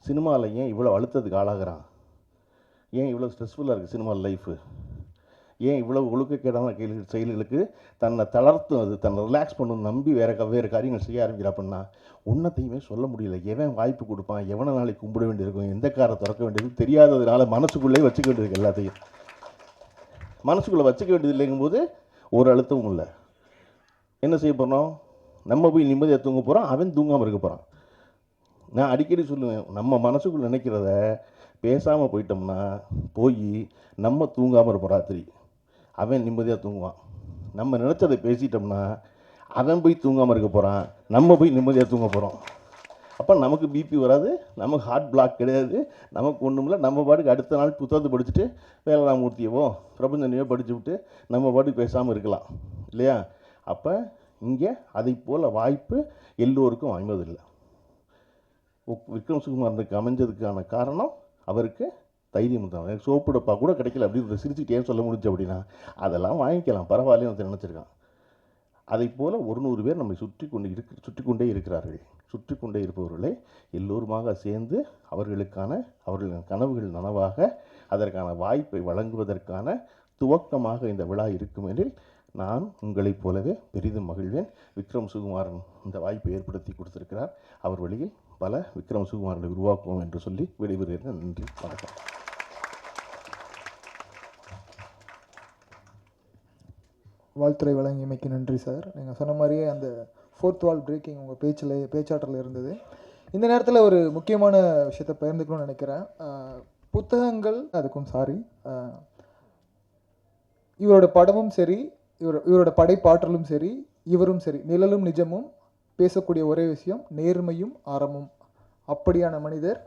சினிமாவில் ஏன் இவ்வளோ அழுத்தத்துக்கு ஆளாகிறான், ஏன் இவ்வளோ ஸ்ட்ரெஸ்ஃபுல்லாக இருக்குது சினிமா லைஃபு, ஏன் இவ்வளோ ஒழுக்கக்கேடான செயல்களுக்கு தன்னை தளர்த்தும், அது தன்னை ரிலாக்ஸ் பண்ணணும் நம்பி வேறு காரியங்கள் செய்ய ஆரம்பிக்கிறா அப்படின்னா ஒன்றத்தையுமே சொல்ல முடியல. எவன் வாய்ப்பு கொடுப்பான், எவனை நாளைக்கு கும்பிட வேண்டியிருக்கும், எந்த காரை திறக்க வேண்டியது தெரியாததுனால மனசுக்குள்ளே வச்சுக்க வேண்டியது, எல்லாத்தையும் மனசுக்குள்ளே வச்சுக்க வேண்டியது இல்லைங்கும்போது ஒரு அழுத்தமும் இல்லை. என்ன செய்ய போகிறோம், நம்ம போய் நிம்மதியாக தூங்க போகிறோம், அவன் தூங்காமல் இருக்க போகிறான். நான் அடிக்கடி சொல்லுவேன், நம்ம மனசுக்குள்ளே நினைக்கிறத பேசாமல் போயிட்டோம்னா போய் நம்ம தூங்காமல் இருப்போம், ராத்திரி அவன் நிம்மதியாக தூங்குவான். நம்ம நினச்சதை பேசிட்டோம்னா அவன் போய் தூங்காமல் இருக்க போகிறான், நம்ம போய் நிம்மதியாக தூங்க போகிறோம். அப்போ நமக்கு பிபி வராது, நமக்கு ஹார்ட் பிளாக் கிடையாது, நமக்கு ஒன்றும் இல்லை. நம்ம பாட்டுக்கு அடுத்த நாள் புத்தகத்தை படிச்சுட்டு வேலராமூர்த்தியவோ பிரபஞ்சனையோ படித்து விட்டு நம்ம பாட்டுக்கு பேசாமல் இருக்கலாம் இல்லையா. அப்போ இங்கே அதை போல் வாய்ப்பு எல்லோருக்கும் வாய்ந்ததில்லை. விக்ரம் சுகுமாரனுக்கு அமைஞ்சதுக்கான காரணம் அவருக்கு தைரியம் தான். எனக்கு சோப்பு டப்பா கூட கிடைக்கல அப்படின்னு சிரிச்சுட்டு ஏன் சொல்ல முடிஞ்சு அப்படின்னா, அதெல்லாம் வாங்கிக்கலாம் பரவாயில்லன்னு ஒருத்தர் நினச்சிருக்கான். அதை போல் 100 பேர் நம்மை சுற்றி கொண்டே இருக்கிறார்கள். சுற்றி கொண்டே இருப்பவர்களை எல்லோருமாக சேர்ந்து அவர்களின் கனவுகள் நனவாக அதற்கான வாய்ப்பை வழங்குவதற்கான துவக்கமாக இந்த விழா இருக்கும் எனில் நான் உங்களைப் போலவே பெரிதும் மகிழ்வேன். விக்ரம் சுகுமாரன் இந்த வாய்ப்பை ஏற்படுத்தி கொடுத்திருக்கிறார். அவர் வழியில் பல விக்ரம் சுகுமாரனை உருவாக்குவோம் என்று சொல்லி விடைபெறுகிறேன். நன்றி, வணக்கம். வாழ்த்துறை வழங்கியமைக்கு நன்றி சார். நீங்கள் சொன்ன மாதிரியே அந்த 4th வால் பிரேக்கிங் உங்கள் பேச்சாற்றலில் இருந்தது. இந்த நேரத்தில் ஒரு முக்கியமான விஷயத்தை பகிர்ந்துக்கணும்னு நினைக்கிறேன். புத்தகங்கள் அதுக்கும் இவரோட படமும் சரி, இவரோட படைப்பாற்றலும் சரி, இவரும் சரி, நிழலும் நிஜமும் பேசக்கூடிய ஒரே விஷயம் நேர்மையும் அறமும். அப்படியான மனிதர்,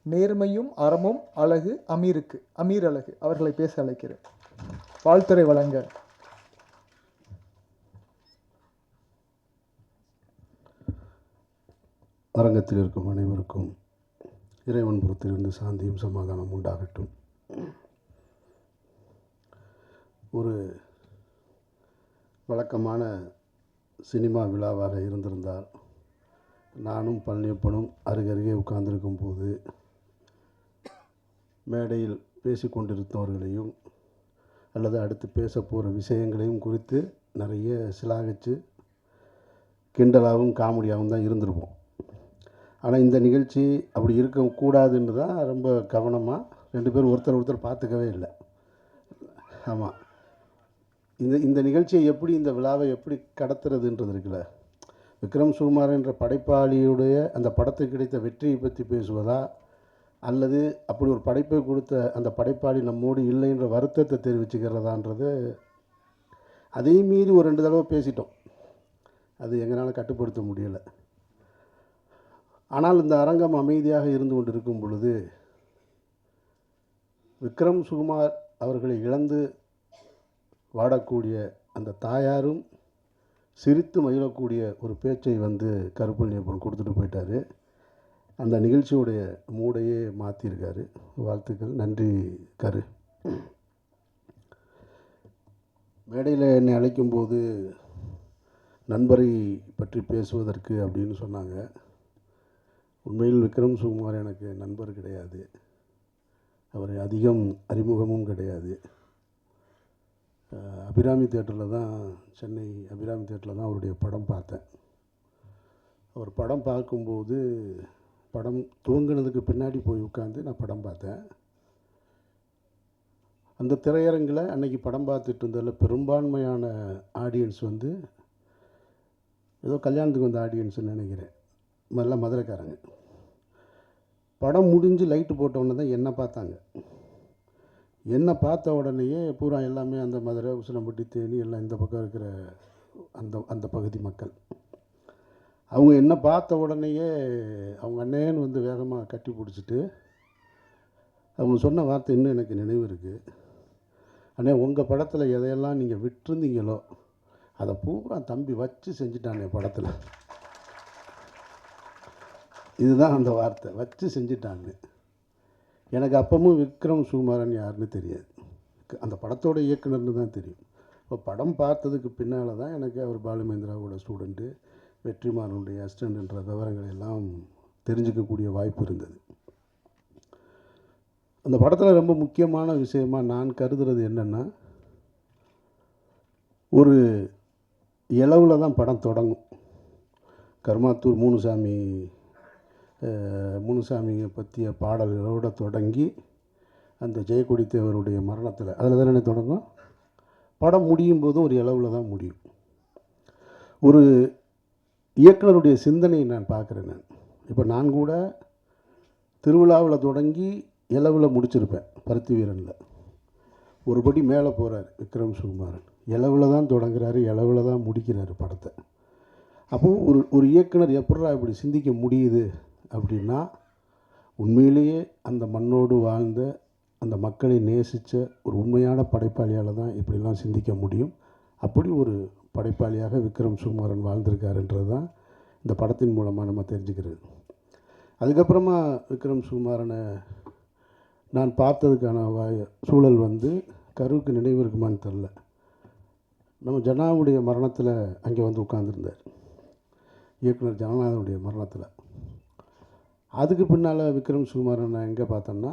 நேர்மையும் அறமும் அழகு அமீர் அழகு அவர்களை பேச அழைக்கிறேன். வாழ்த்துறை வழங்க அரங்கத்தில் இருக்கும் அனைவருக்கும் இறைவன் புறத்திலிருந்து சாந்தியும் சமாதானம் உண்டாகட்டும். ஒரு வழக்கமான சினிமா விழாவாக இருந்திருந்தால் நானும் பழனியப்பனும் அருகருகே உட்கார்ந்திருக்கும் போது மேடையில் பேசிக்கொண்டிருந்தவர்களையும் அல்லது அடுத்து பேச போகிற விஷயங்களையும் குறித்து நிறைய சிலாகிச்சு கிண்டலாகவும் காமெடியாகவும் தான் இருந்திருப்போம். ஆனால் இந்த நிகழ்ச்சி அப்படி இருக்கக்கூடாதுன்னு தான் ரொம்ப கவனமாக 2 பேரும் ஒருத்தர் பார்த்துக்கவே இல்லை. ஆமாம், இந்த நிகழ்ச்சியை எப்படி, இந்த விழாவை எப்படி கடத்துறதுன்றது இருக்குல்ல. விக்ரம் சுகுமார் என்ற படைப்பாளியுடைய அந்த படத்துக்கு கிடைத்த வெற்றியை பற்றி பேசுவதா, அல்லது அப்படி ஒரு படைப்பை கொடுத்த அந்த படைப்பாளி நம்மோடு இல்லைன்ற வருத்தத்தை தெரிவிச்சுக்கிறதான்றது, அதையும் மீறி ஒரு 2 தடவை பேசிட்டோம். அது எங்களால் கட்டுப்படுத்த முடியலை. ஆனால் இந்த அரங்கம் அமைதியாக இருந்து கொண்டிருக்கும் பொழுது விக்ரம் சுகுமார் அவர்களை இழந்து வாடக்கூடிய அந்த தாயாரும் சிரித்து மகிழக்கூடிய ஒரு பேச்சை வந்து கருப்பழனியப்பன் கொடுத்துட்டு போயிட்டார். அந்த நிகழ்ச்சியுடைய மூடையே மாற்றிருக்காரு. வாழ்த்துக்கள். நன்றி கரு. மேடையில் என்னை அழைக்கும்போது நண்பரை பற்றி பேசுவதற்கு அப்படின்னு சொன்னாங்க. உண்மையில் விக்ரம் சுகுமார் எனக்கு நண்பர் கிடையாது. அவர் அதிகம் அறிமுகமும் கிடையாது. அபிராமி தேட்டரில் தான், சென்னை அபிராமி தேட்டரில் தான் அவருடைய படம் பார்த்தேன். அவர் படம் பார்க்கும்போது, படம் துவங்கினதுக்கு பின்னாடி போய் உட்காந்து நான் படம் பார்த்தேன். அந்த திரையரங்கில் அன்றைக்கி படம் பார்த்துட்டு இருந்ததில் பெரும்பான்மையான ஆடியன்ஸ் வந்து ஏதோ கல்யாணத்துக்கு வந்த ஆடியன்ஸ்னு நினைக்கிறேன். எல்லாம் மதுரைக்காரங்க. படம் முடிஞ்சு லைட்டு போட்டவுடனே தான் என்னை பார்த்தாங்க. என்னை பார்த்த உடனேயே பூரா எல்லாமே அந்த மதுரை, உசிலம்பட்டி, தேனி எல்லாம் இந்த பக்கம் இருக்கிற அந்த பகுதி மக்கள், அவங்க என்னை பார்த்த உடனேயே அவங்க அண்ணேன்னு வந்து வேகமாக கட்டி பிடிச்சிட்டு அவங்க சொன்ன வார்த்தை இன்னும் எனக்கு நினைவு இருக்குது. அண்ணே, உங்கள் படத்தில் எதையெல்லாம் நீங்கள் விட்டுருந்தீங்களோ அதை பூரா தம்பி வச்சு செஞ்சுட்டானே படத்தில். இதுதான் அந்த வார்த்தை, வச்சு செஞ்சுட்டாங்க. எனக்கு அப்பவும் விக்ரம் சுகுமாரன் யாருன்னு தெரியாது. அந்த படத்தோட இயக்குனர்னு தான் தெரியும். இப்போ படம் பார்த்ததுக்கு பின்னால் தான் எனக்கு அவர் பாலுமேந்திராவோட ஸ்டூடெண்ட்டு, வெற்றிமாறனுடைய அசிஸ்டண்ட்ன்ற விவரங்கள் எல்லாம் தெரிஞ்சுக்கக்கூடிய வாய்ப்பு இருந்தது. அந்த படத்தில் ரொம்ப முக்கியமான விஷயமாக நான் கருதுறது என்னென்னா, ஒரு இளவில் தான் படம் தொடங்கும். கர்மாத்தூர் முனுசாமியை பற்றிய பாடல்களோடு தொடங்கி அந்த ஜெயக்கொடி தேவருடைய மரணத்தில், அதில் தானே தொடங்கும். படம் முடியும் போதும் ஒரு இளவில் தான் முடியும். ஒரு இயக்குனருடைய சிந்தனையை நான் பார்க்குறேன். இப்போ நான் கூட திருவிழாவில் தொடங்கி இளவில் முடிச்சிருப்பேன். பருத்தி வீரனில் ஒரு படி மேலே போகிறார் விக்ரம் சுகுமாரன். இளவில் தான் தொடங்குறாரு, இளவில் தான் முடிக்கிறாரு படத்தை. அப்போது ஒரு இயக்குனர் எப்படா இப்படி சிந்திக்க முடியுது அப்படின்னா, உண்மையிலேயே அந்த மண்ணோடு வாழ்ந்த, அந்த மக்களை நேசித்த ஒரு உண்மையான படைப்பாளியால் தான் இப்படிலாம் சிந்திக்க முடியும். அப்படி ஒரு படைப்பாளியாக விக்ரம் சுகுமாரன் வாழ்ந்திருக்காருன்றது தான் இந்த படத்தின் மூலமாக நம்ம தெரிஞ்சுக்கிறது. அதுக்கப்புறமா விக்ரம் சுகுமாரனை நான் பார்த்ததுக்கான சூழல் வந்து கருவுக்கு நினைவு இருக்குமான்னு தெரில. நம்ம ஜனாவுடைய மரணத்தில் அங்கே வந்து உட்கார்ந்துருந்தார், இயக்குனர் ஜனநாதனுடைய மரணத்தில். அதுக்கு பின்னால் விக்ரம் சுகுமாரன் நான் எங்கே பார்த்தேன்னா,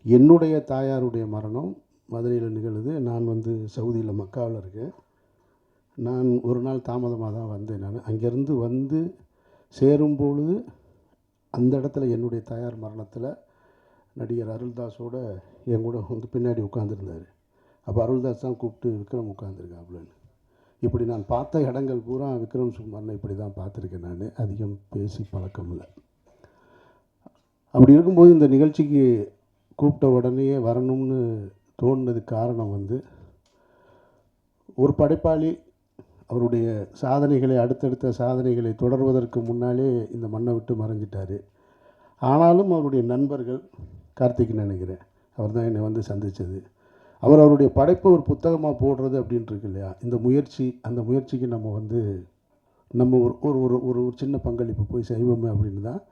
என்னுடைய தாயாருடைய மரணம் மதுரையில் நிகழுது. நான் வந்து சவுதியில் மக்காவில் இருக்கேன். நான் ஒரு நாள் தாமதமாக தான் வந்தேன். நான் அங்கேருந்து வந்து சேரும்பொழுது அந்த இடத்துல என்னுடைய தாயார் மரணத்தில் நடிகர் அருள்தாஸோடு என் கூட வந்து பின்னாடி உட்காந்துருந்தார். அப்போ அருள்தாஸ் தான் கூப்பிட்டு விக்ரம் உட்காந்துருக்காப்புலன்னு. இப்படி நான் பார்த்த இடங்கள் பூரா விக்ரம் சுகுமாரனை இப்படி தான் பார்த்துருக்கேன். நான் அதிகம் பேசி பழக்கம் இல்லை. அப்படி இருக்கும்போது இந்த நிகழ்ச்சிக்கு கூப்பிட்ட உடனேயே வரணும்னு தோணுனதுக்கு காரணம் வந்து, ஒரு படைப்பாளி அவருடைய சாதனைகளை, அடுத்தடுத்த சாதனைகளை தொடர்வதற்கு முன்னாலே இந்த மண்ணை விட்டு மறைஞ்சிட்டார். ஆனாலும் அவருடைய நண்பர்கள், கார்த்திக் நினைக்கிறேன், அவர் தான் என்னை வந்து சந்தித்தது. அவருடைய படைப்பை ஒரு புத்தகமாக போடுறது அப்படின்ட்டு இருக்கு இல்லையா, இந்த முயற்சி, அந்த முயற்சிக்கு நம்ம ஒரு சின்ன பங்களிப்பு போய் செய்வோமே அப்படின்னு தான்.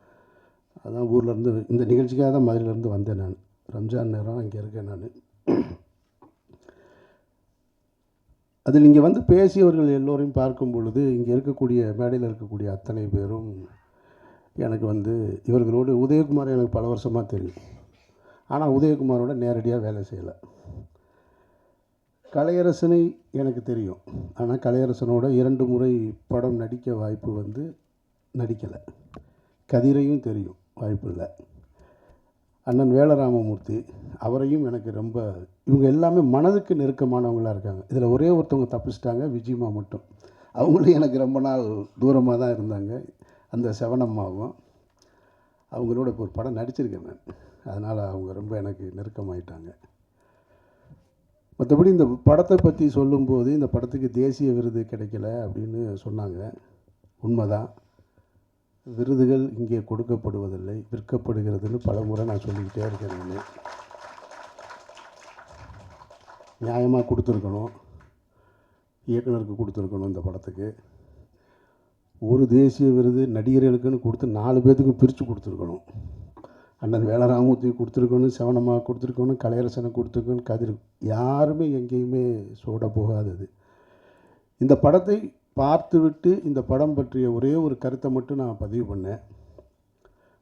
அதான் ஊர்லேருந்து இந்த நிகழ்ச்சிக்காக தான் மதுரையிலேருந்து வந்தேன். நான் ரம்ஜான் நேரம் அங்கே இருக்கேன். நான் அதில் இங்கே வந்து பேசியவர்கள் எல்லோரையும் பார்க்கும் பொழுது, இங்கே இருக்கக்கூடிய மேடையில் இருக்கக்கூடிய அத்தனை பேரும் எனக்கு வந்து, இவர்களோடு உதயகுமார் எனக்கு பல வருஷமாக தெரியும். ஆனால் உதயகுமாரோட நேரடியாக வேலை செய்யலை. கலையரசனை எனக்கு தெரியும். ஆனால் கலையரசனோட 2 முறை படம் நடிக்க வாய்ப்பு வந்து நடிக்கலை. கதிரையும் தெரியும், வாய்ப்பு இல்லை. அண்ணன் வேலராமமூர்த்தி, அவரையும் எனக்கு ரொம்ப, இவங்க எல்லாமே மனதுக்கு நெருக்கமானவங்களாக இருக்காங்க. இதில் ஒரே ஒருத்தவங்க தப்பிச்சிட்டாங்க, விஜயம்மா மட்டும். அவங்களும் எனக்கு ரொம்ப நாள் தூரமாக தான் இருந்தாங்க. அந்த செவனம்மாவும் அவங்களோட இப்போ ஒரு படம் நடிச்சிருக்கேன் நான். அதனால் அவங்க ரொம்ப எனக்கு நெருக்கமாயிட்டாங்க. மற்றபடி இந்த படத்தை பற்றி சொல்லும்போது, இந்த படத்துக்கு தேசிய விருது கிடைக்கல அப்படின்னு சொன்னாங்க. உண்மைதான். விருதுகள் இங்கே கொடுக்கப்படுவதில்லை, விற்கப்படுகிறதுன்னு பல முறை நான் சொல்லிக்கிட்டே இருக்கேன். நான் நியாயமாக கொடுத்துருக்கணும், இயக்குனருக்கு கொடுத்துருக்கணும். இந்த படத்துக்கு ஒரு தேசிய விருது நடிகர்களுக்குன்னு கொடுத்து 4 பேர்த்துக்கும் பிரித்து கொடுத்துருக்கணும். அண்ணன் வேலராமூர்த்தி கொடுத்துருக்கணும், செவனம்மா கொடுத்துருக்கணும், கலையரசனை கொடுத்துருக்கணும், கதிர், யாருமே எங்கேயுமே சோட போகாதது. இந்த படத்தை பார்த்துவிட்டு இந்த படம் பற்றிய ஒரே ஒரு கருத்தை மட்டும் நான் பதிவு பண்ணேன்.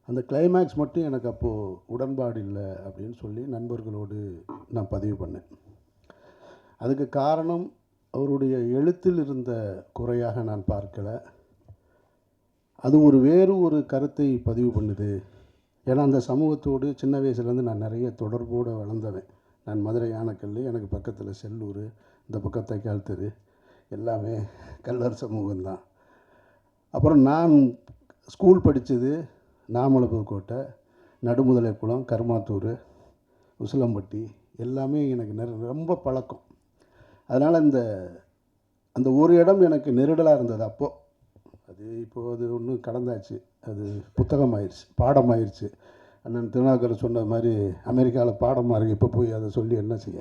அந்த கிளைமேக்ஸ் மட்டும் எனக்கு அப்போது உடன்பாடு இல்லை அப்படின்னு சொல்லி நண்பர்களோடு நான் பதிவு பண்ணேன். அதுக்கு காரணம் அவருடைய எழுத்தில் இருந்த குறையாக நான் பார்க்கலை. அது வேறு ஒரு கருத்தை பதிவு பண்ணுது. ஏன்னா அந்த சமூகத்தோடு சின்ன வயசுலேருந்து நான் நிறைய தொடர்போடு வளர்ந்தவன். நான் மதுரை யானைக்கல், எனக்கு பக்கத்தில் செல்லூர், இந்த பக்கம் தைக்கால் தெரு, எல்லாமே கல்லர் சமூகம்தான். அப்புறம் நான் ஸ்கூல் படித்தது நாமலபுரக்கோட்டை, நடுமுதலைக்குளம், கருமாத்தூர், உசிலம்பட்டி, எல்லாமே எனக்கு ரொம்ப பழக்கம். அதனால் அந்த ஒரு இடம் எனக்கு நெருடலாக இருந்தது அப்போது. அது ஒன்றும் கடந்தாச்சு, அது புத்தகமாயிருச்சு, பாடமாயிருச்சு. அண்ணன் திருநாவுக்கரசர் சொன்ன மாதிரி அமெரிக்காவில் பாடமாக இருக்குது, இப்போ போய் அதை சொல்லி என்ன செய்ய.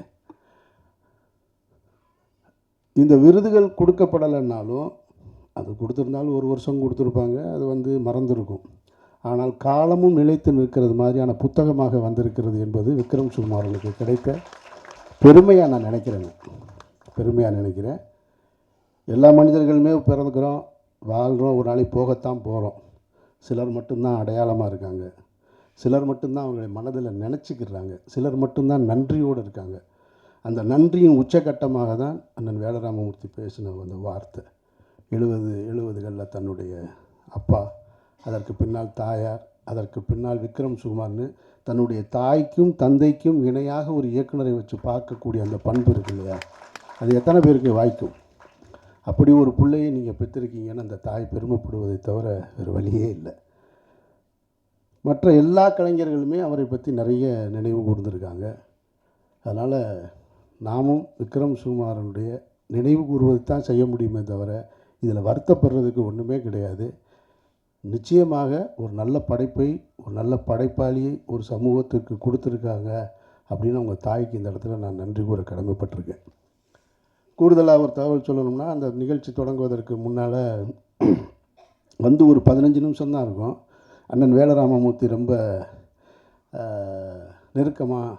இந்த விருதுகள் கொடுக்கப்படலைன்னாலும், அது கொடுத்துருந்தாலும் 1 வருஷம் கொடுத்துருப்பாங்க, அது மறந்துருக்கும். ஆனால் காலமும் நிலைத்து நிற்கிறது மாதிரியான புத்தகமாக வந்திருக்கிறது என்பது விக்ரம் சுகுமாரனுக்கு கிடைத்த பெருமையாக நான் நினைக்கிறேன். பெருமையாக நினைக்கிறேன். எல்லா மனிதர்களுமே பிறந்துக்கிறோம், வாழ்கிறோம், ஒரு நாளைக்கு போகத்தான் போகிறோம். சிலர் மட்டும்தான் அடையாளமாக இருக்காங்க, சிலர் மட்டும்தான் அவங்களை மனதில் நினச்சிக்கிறாங்க, சிலர் மட்டும்தான் நன்றியோடு இருக்காங்க. அந்த நன்றியின் உச்சகட்டமாக தான் அண்ணன் வேலராமமூர்த்தி பேசின அந்த வார்த்தை. 70களில் தன்னுடைய அப்பா, அதற்கு பின்னால் தாயார், அதற்கு பின்னால் விக்ரம் சுகுமார்னு தன்னுடைய தாய்க்கும் தந்தைக்கும் இணையாக ஒரு இயக்குனரை வச்சு பார்க்கக்கூடிய அந்த பண்பு இருக்கு இல்லையா, அது எத்தனை பேருக்கு வாய்க்கும்? அப்படி ஒரு பிள்ளையை நீங்கள் பெற்றிருக்கீங்கன்னு அந்த தாய் பெருமைப்படுவதை தவிர வேறு வழியே இல்லை. மற்ற எல்லா கலைஞர்களுமே அவரை பற்றி நிறைய நினைவு கூர்ந்திருக்காங்க. அதனால் நாமும் விக்ரம் சுகுமாரனுடைய நினைவு கூறுவதை தான் செய்ய முடியுமே தவிர இதில் வருத்தப்படுறதுக்கு ஒன்றுமே கிடையாது. நிச்சயமாக ஒரு நல்ல படைப்பை, ஒரு நல்ல படைப்பாளியை ஒரு சமூகத்துக்கு கொடுத்துருக்காங்க அப்படின்னு அவங்க தாய்க்கு இந்த இடத்துல நான் நன்றி கூற கடமைப்பட்டிருக்கேன். கூடுதலாக ஒரு தகவல் சொல்லணும்னா, அந்த நிகழ்ச்சி தொடங்குவதற்கு முன்னால் ஒரு 15 நிமிஷம் தான் இருக்கும். அண்ணன் வேலராமமூர்த்தி ரொம்ப நெருக்கமாக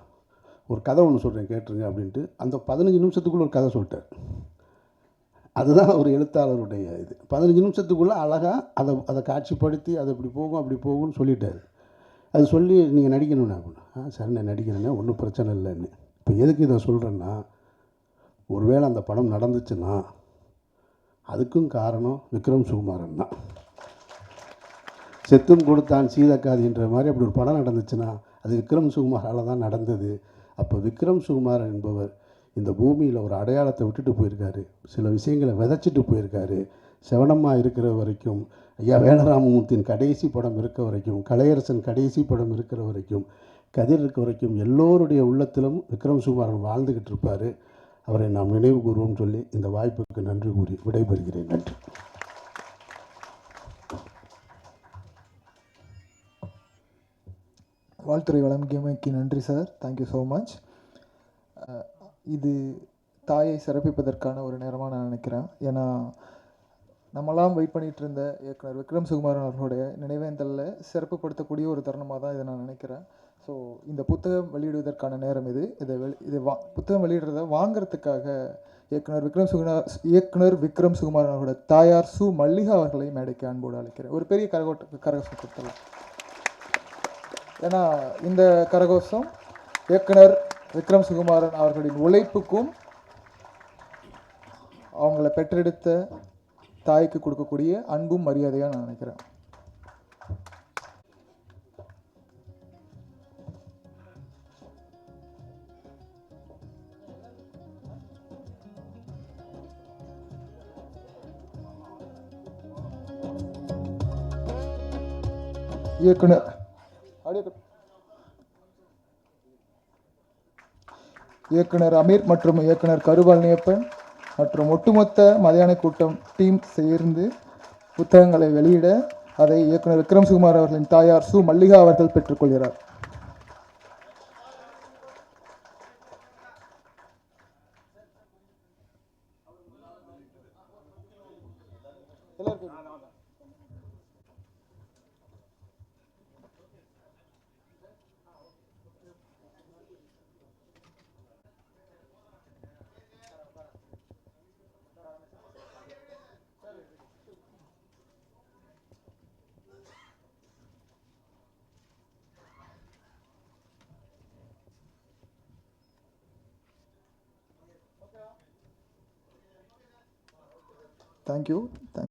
ஒரு கதை ஒன்று சொல்கிறேன் கேட்டுருங்க அப்படின்ட்டு அந்த 15 நிமிஷத்துக்குள்ளே ஒரு கதை சொல்லிட்டார். அதுதான் ஒரு எழுத்தாளருடைய இது. 15 நிமிஷத்துக்குள்ளே அழகாக அதை காட்சிப்படுத்தி அதை இப்படி போகும் அப்படி போகும்னு சொல்லிட்டார். அது சொல்லி நீங்கள் நடிக்கணும்னா அப்படின்னா, சரி நான் நடிக்கிறேன்னா ஒன்றும் பிரச்சனை இல்லைன்னு. இப்போ எதுக்கு இதை சொல்கிறேன்னா, ஒருவேளை அந்த படம் நடந்துச்சுன்னா அதுக்கும் காரணம் விக்ரம் சுகுமாரன் தான். செத்தும் கொடுத்தான் சீதக்காதின்ற மாதிரி அப்படி ஒரு படம் நடந்துச்சுன்னா அது விக்ரம் சுகுமாரால் தான் நடந்தது. அப்போ விக்ரம் சுகுமாரன் என்பவர் இந்த பூமியில் ஒரு அடையாளத்தை விட்டுட்டு போயிருக்காரு, சில விஷயங்களை விதைச்சிட்டு போயிருக்காரு. செவனம்மா இருக்கிற வரைக்கும், ஐயா வேலராமமூர்த்தியின் கடைசி படம் இருக்க வரைக்கும், கலையரசன் கடைசி படம் இருக்கிற வரைக்கும், கதிர் இருக்க வரைக்கும் எல்லோருடைய உள்ளத்திலும் விக்ரம் சுகுமாரன் வாழ்ந்துக்கிட்டு இருப்பார். அவரை நாம் நினைவு கூறுவோம் சொல்லி இந்த வாய்ப்புக்கு நன்றி கூறி விடைபெறுகிறேன். நன்றி. வாழ்த்துறை வழங்கியமைக்கு நன்றி சார், தேங்க்யூ ஸோ மச். இது தாயை சிறப்பிப்பதற்கான ஒரு நேரமாக நான் நினைக்கிறேன். ஏன்னா நம்மளாம் வெயிட் பண்ணிகிட்டு இருந்த இயக்குனர் விக்ரம் சுகுமாரன் அவர்களுடைய நினைவேந்தலில் சிறப்புப்படுத்தக்கூடிய ஒரு தருணமாக தான் இதை நான் நினைக்கிறேன். ஸோ இந்த புத்தகம் வெளியிடுவதற்கான நேரம் இது. புத்தகம் வெளியிடுறதை வாங்கிறதுக்காக இயக்குனர் விக்ரம் சுகுமாரன் அவர்களோட தாயார் சு மல்லிகா அவர்களை மேடைக்கு அன்போடு அழைக்கிறேன். ஒரு பெரிய கரகோஷம் கொடுத்தலாம். ஏன்னா இந்த கரகோஷம் இயக்குனர் விக்ரம் சுகுமாரன் அவர்களின் உழைப்புக்கும் அவங்கள பெற்றெடுத்த தாய்க்கு கொடுக்கக்கூடிய அன்பும் மரியாதையாக நான் நினைக்கிறேன். இயக்குனர் இயக்குனர் அமீர் மற்றும் இயக்குனர் கருவாழ்னியப்பன் மற்றும் ஒட்டுமொத்த மதியான கூட்டம் டீம் சேர்ந்து புத்தகங்களை வெளியிட அதை இயக்குனர் விக்ரம் சுகுமார் அவர்களின் தாயார் சு மல்லிகா அவர்கள் பெற்றுக்கொள்கிறார். Thank you.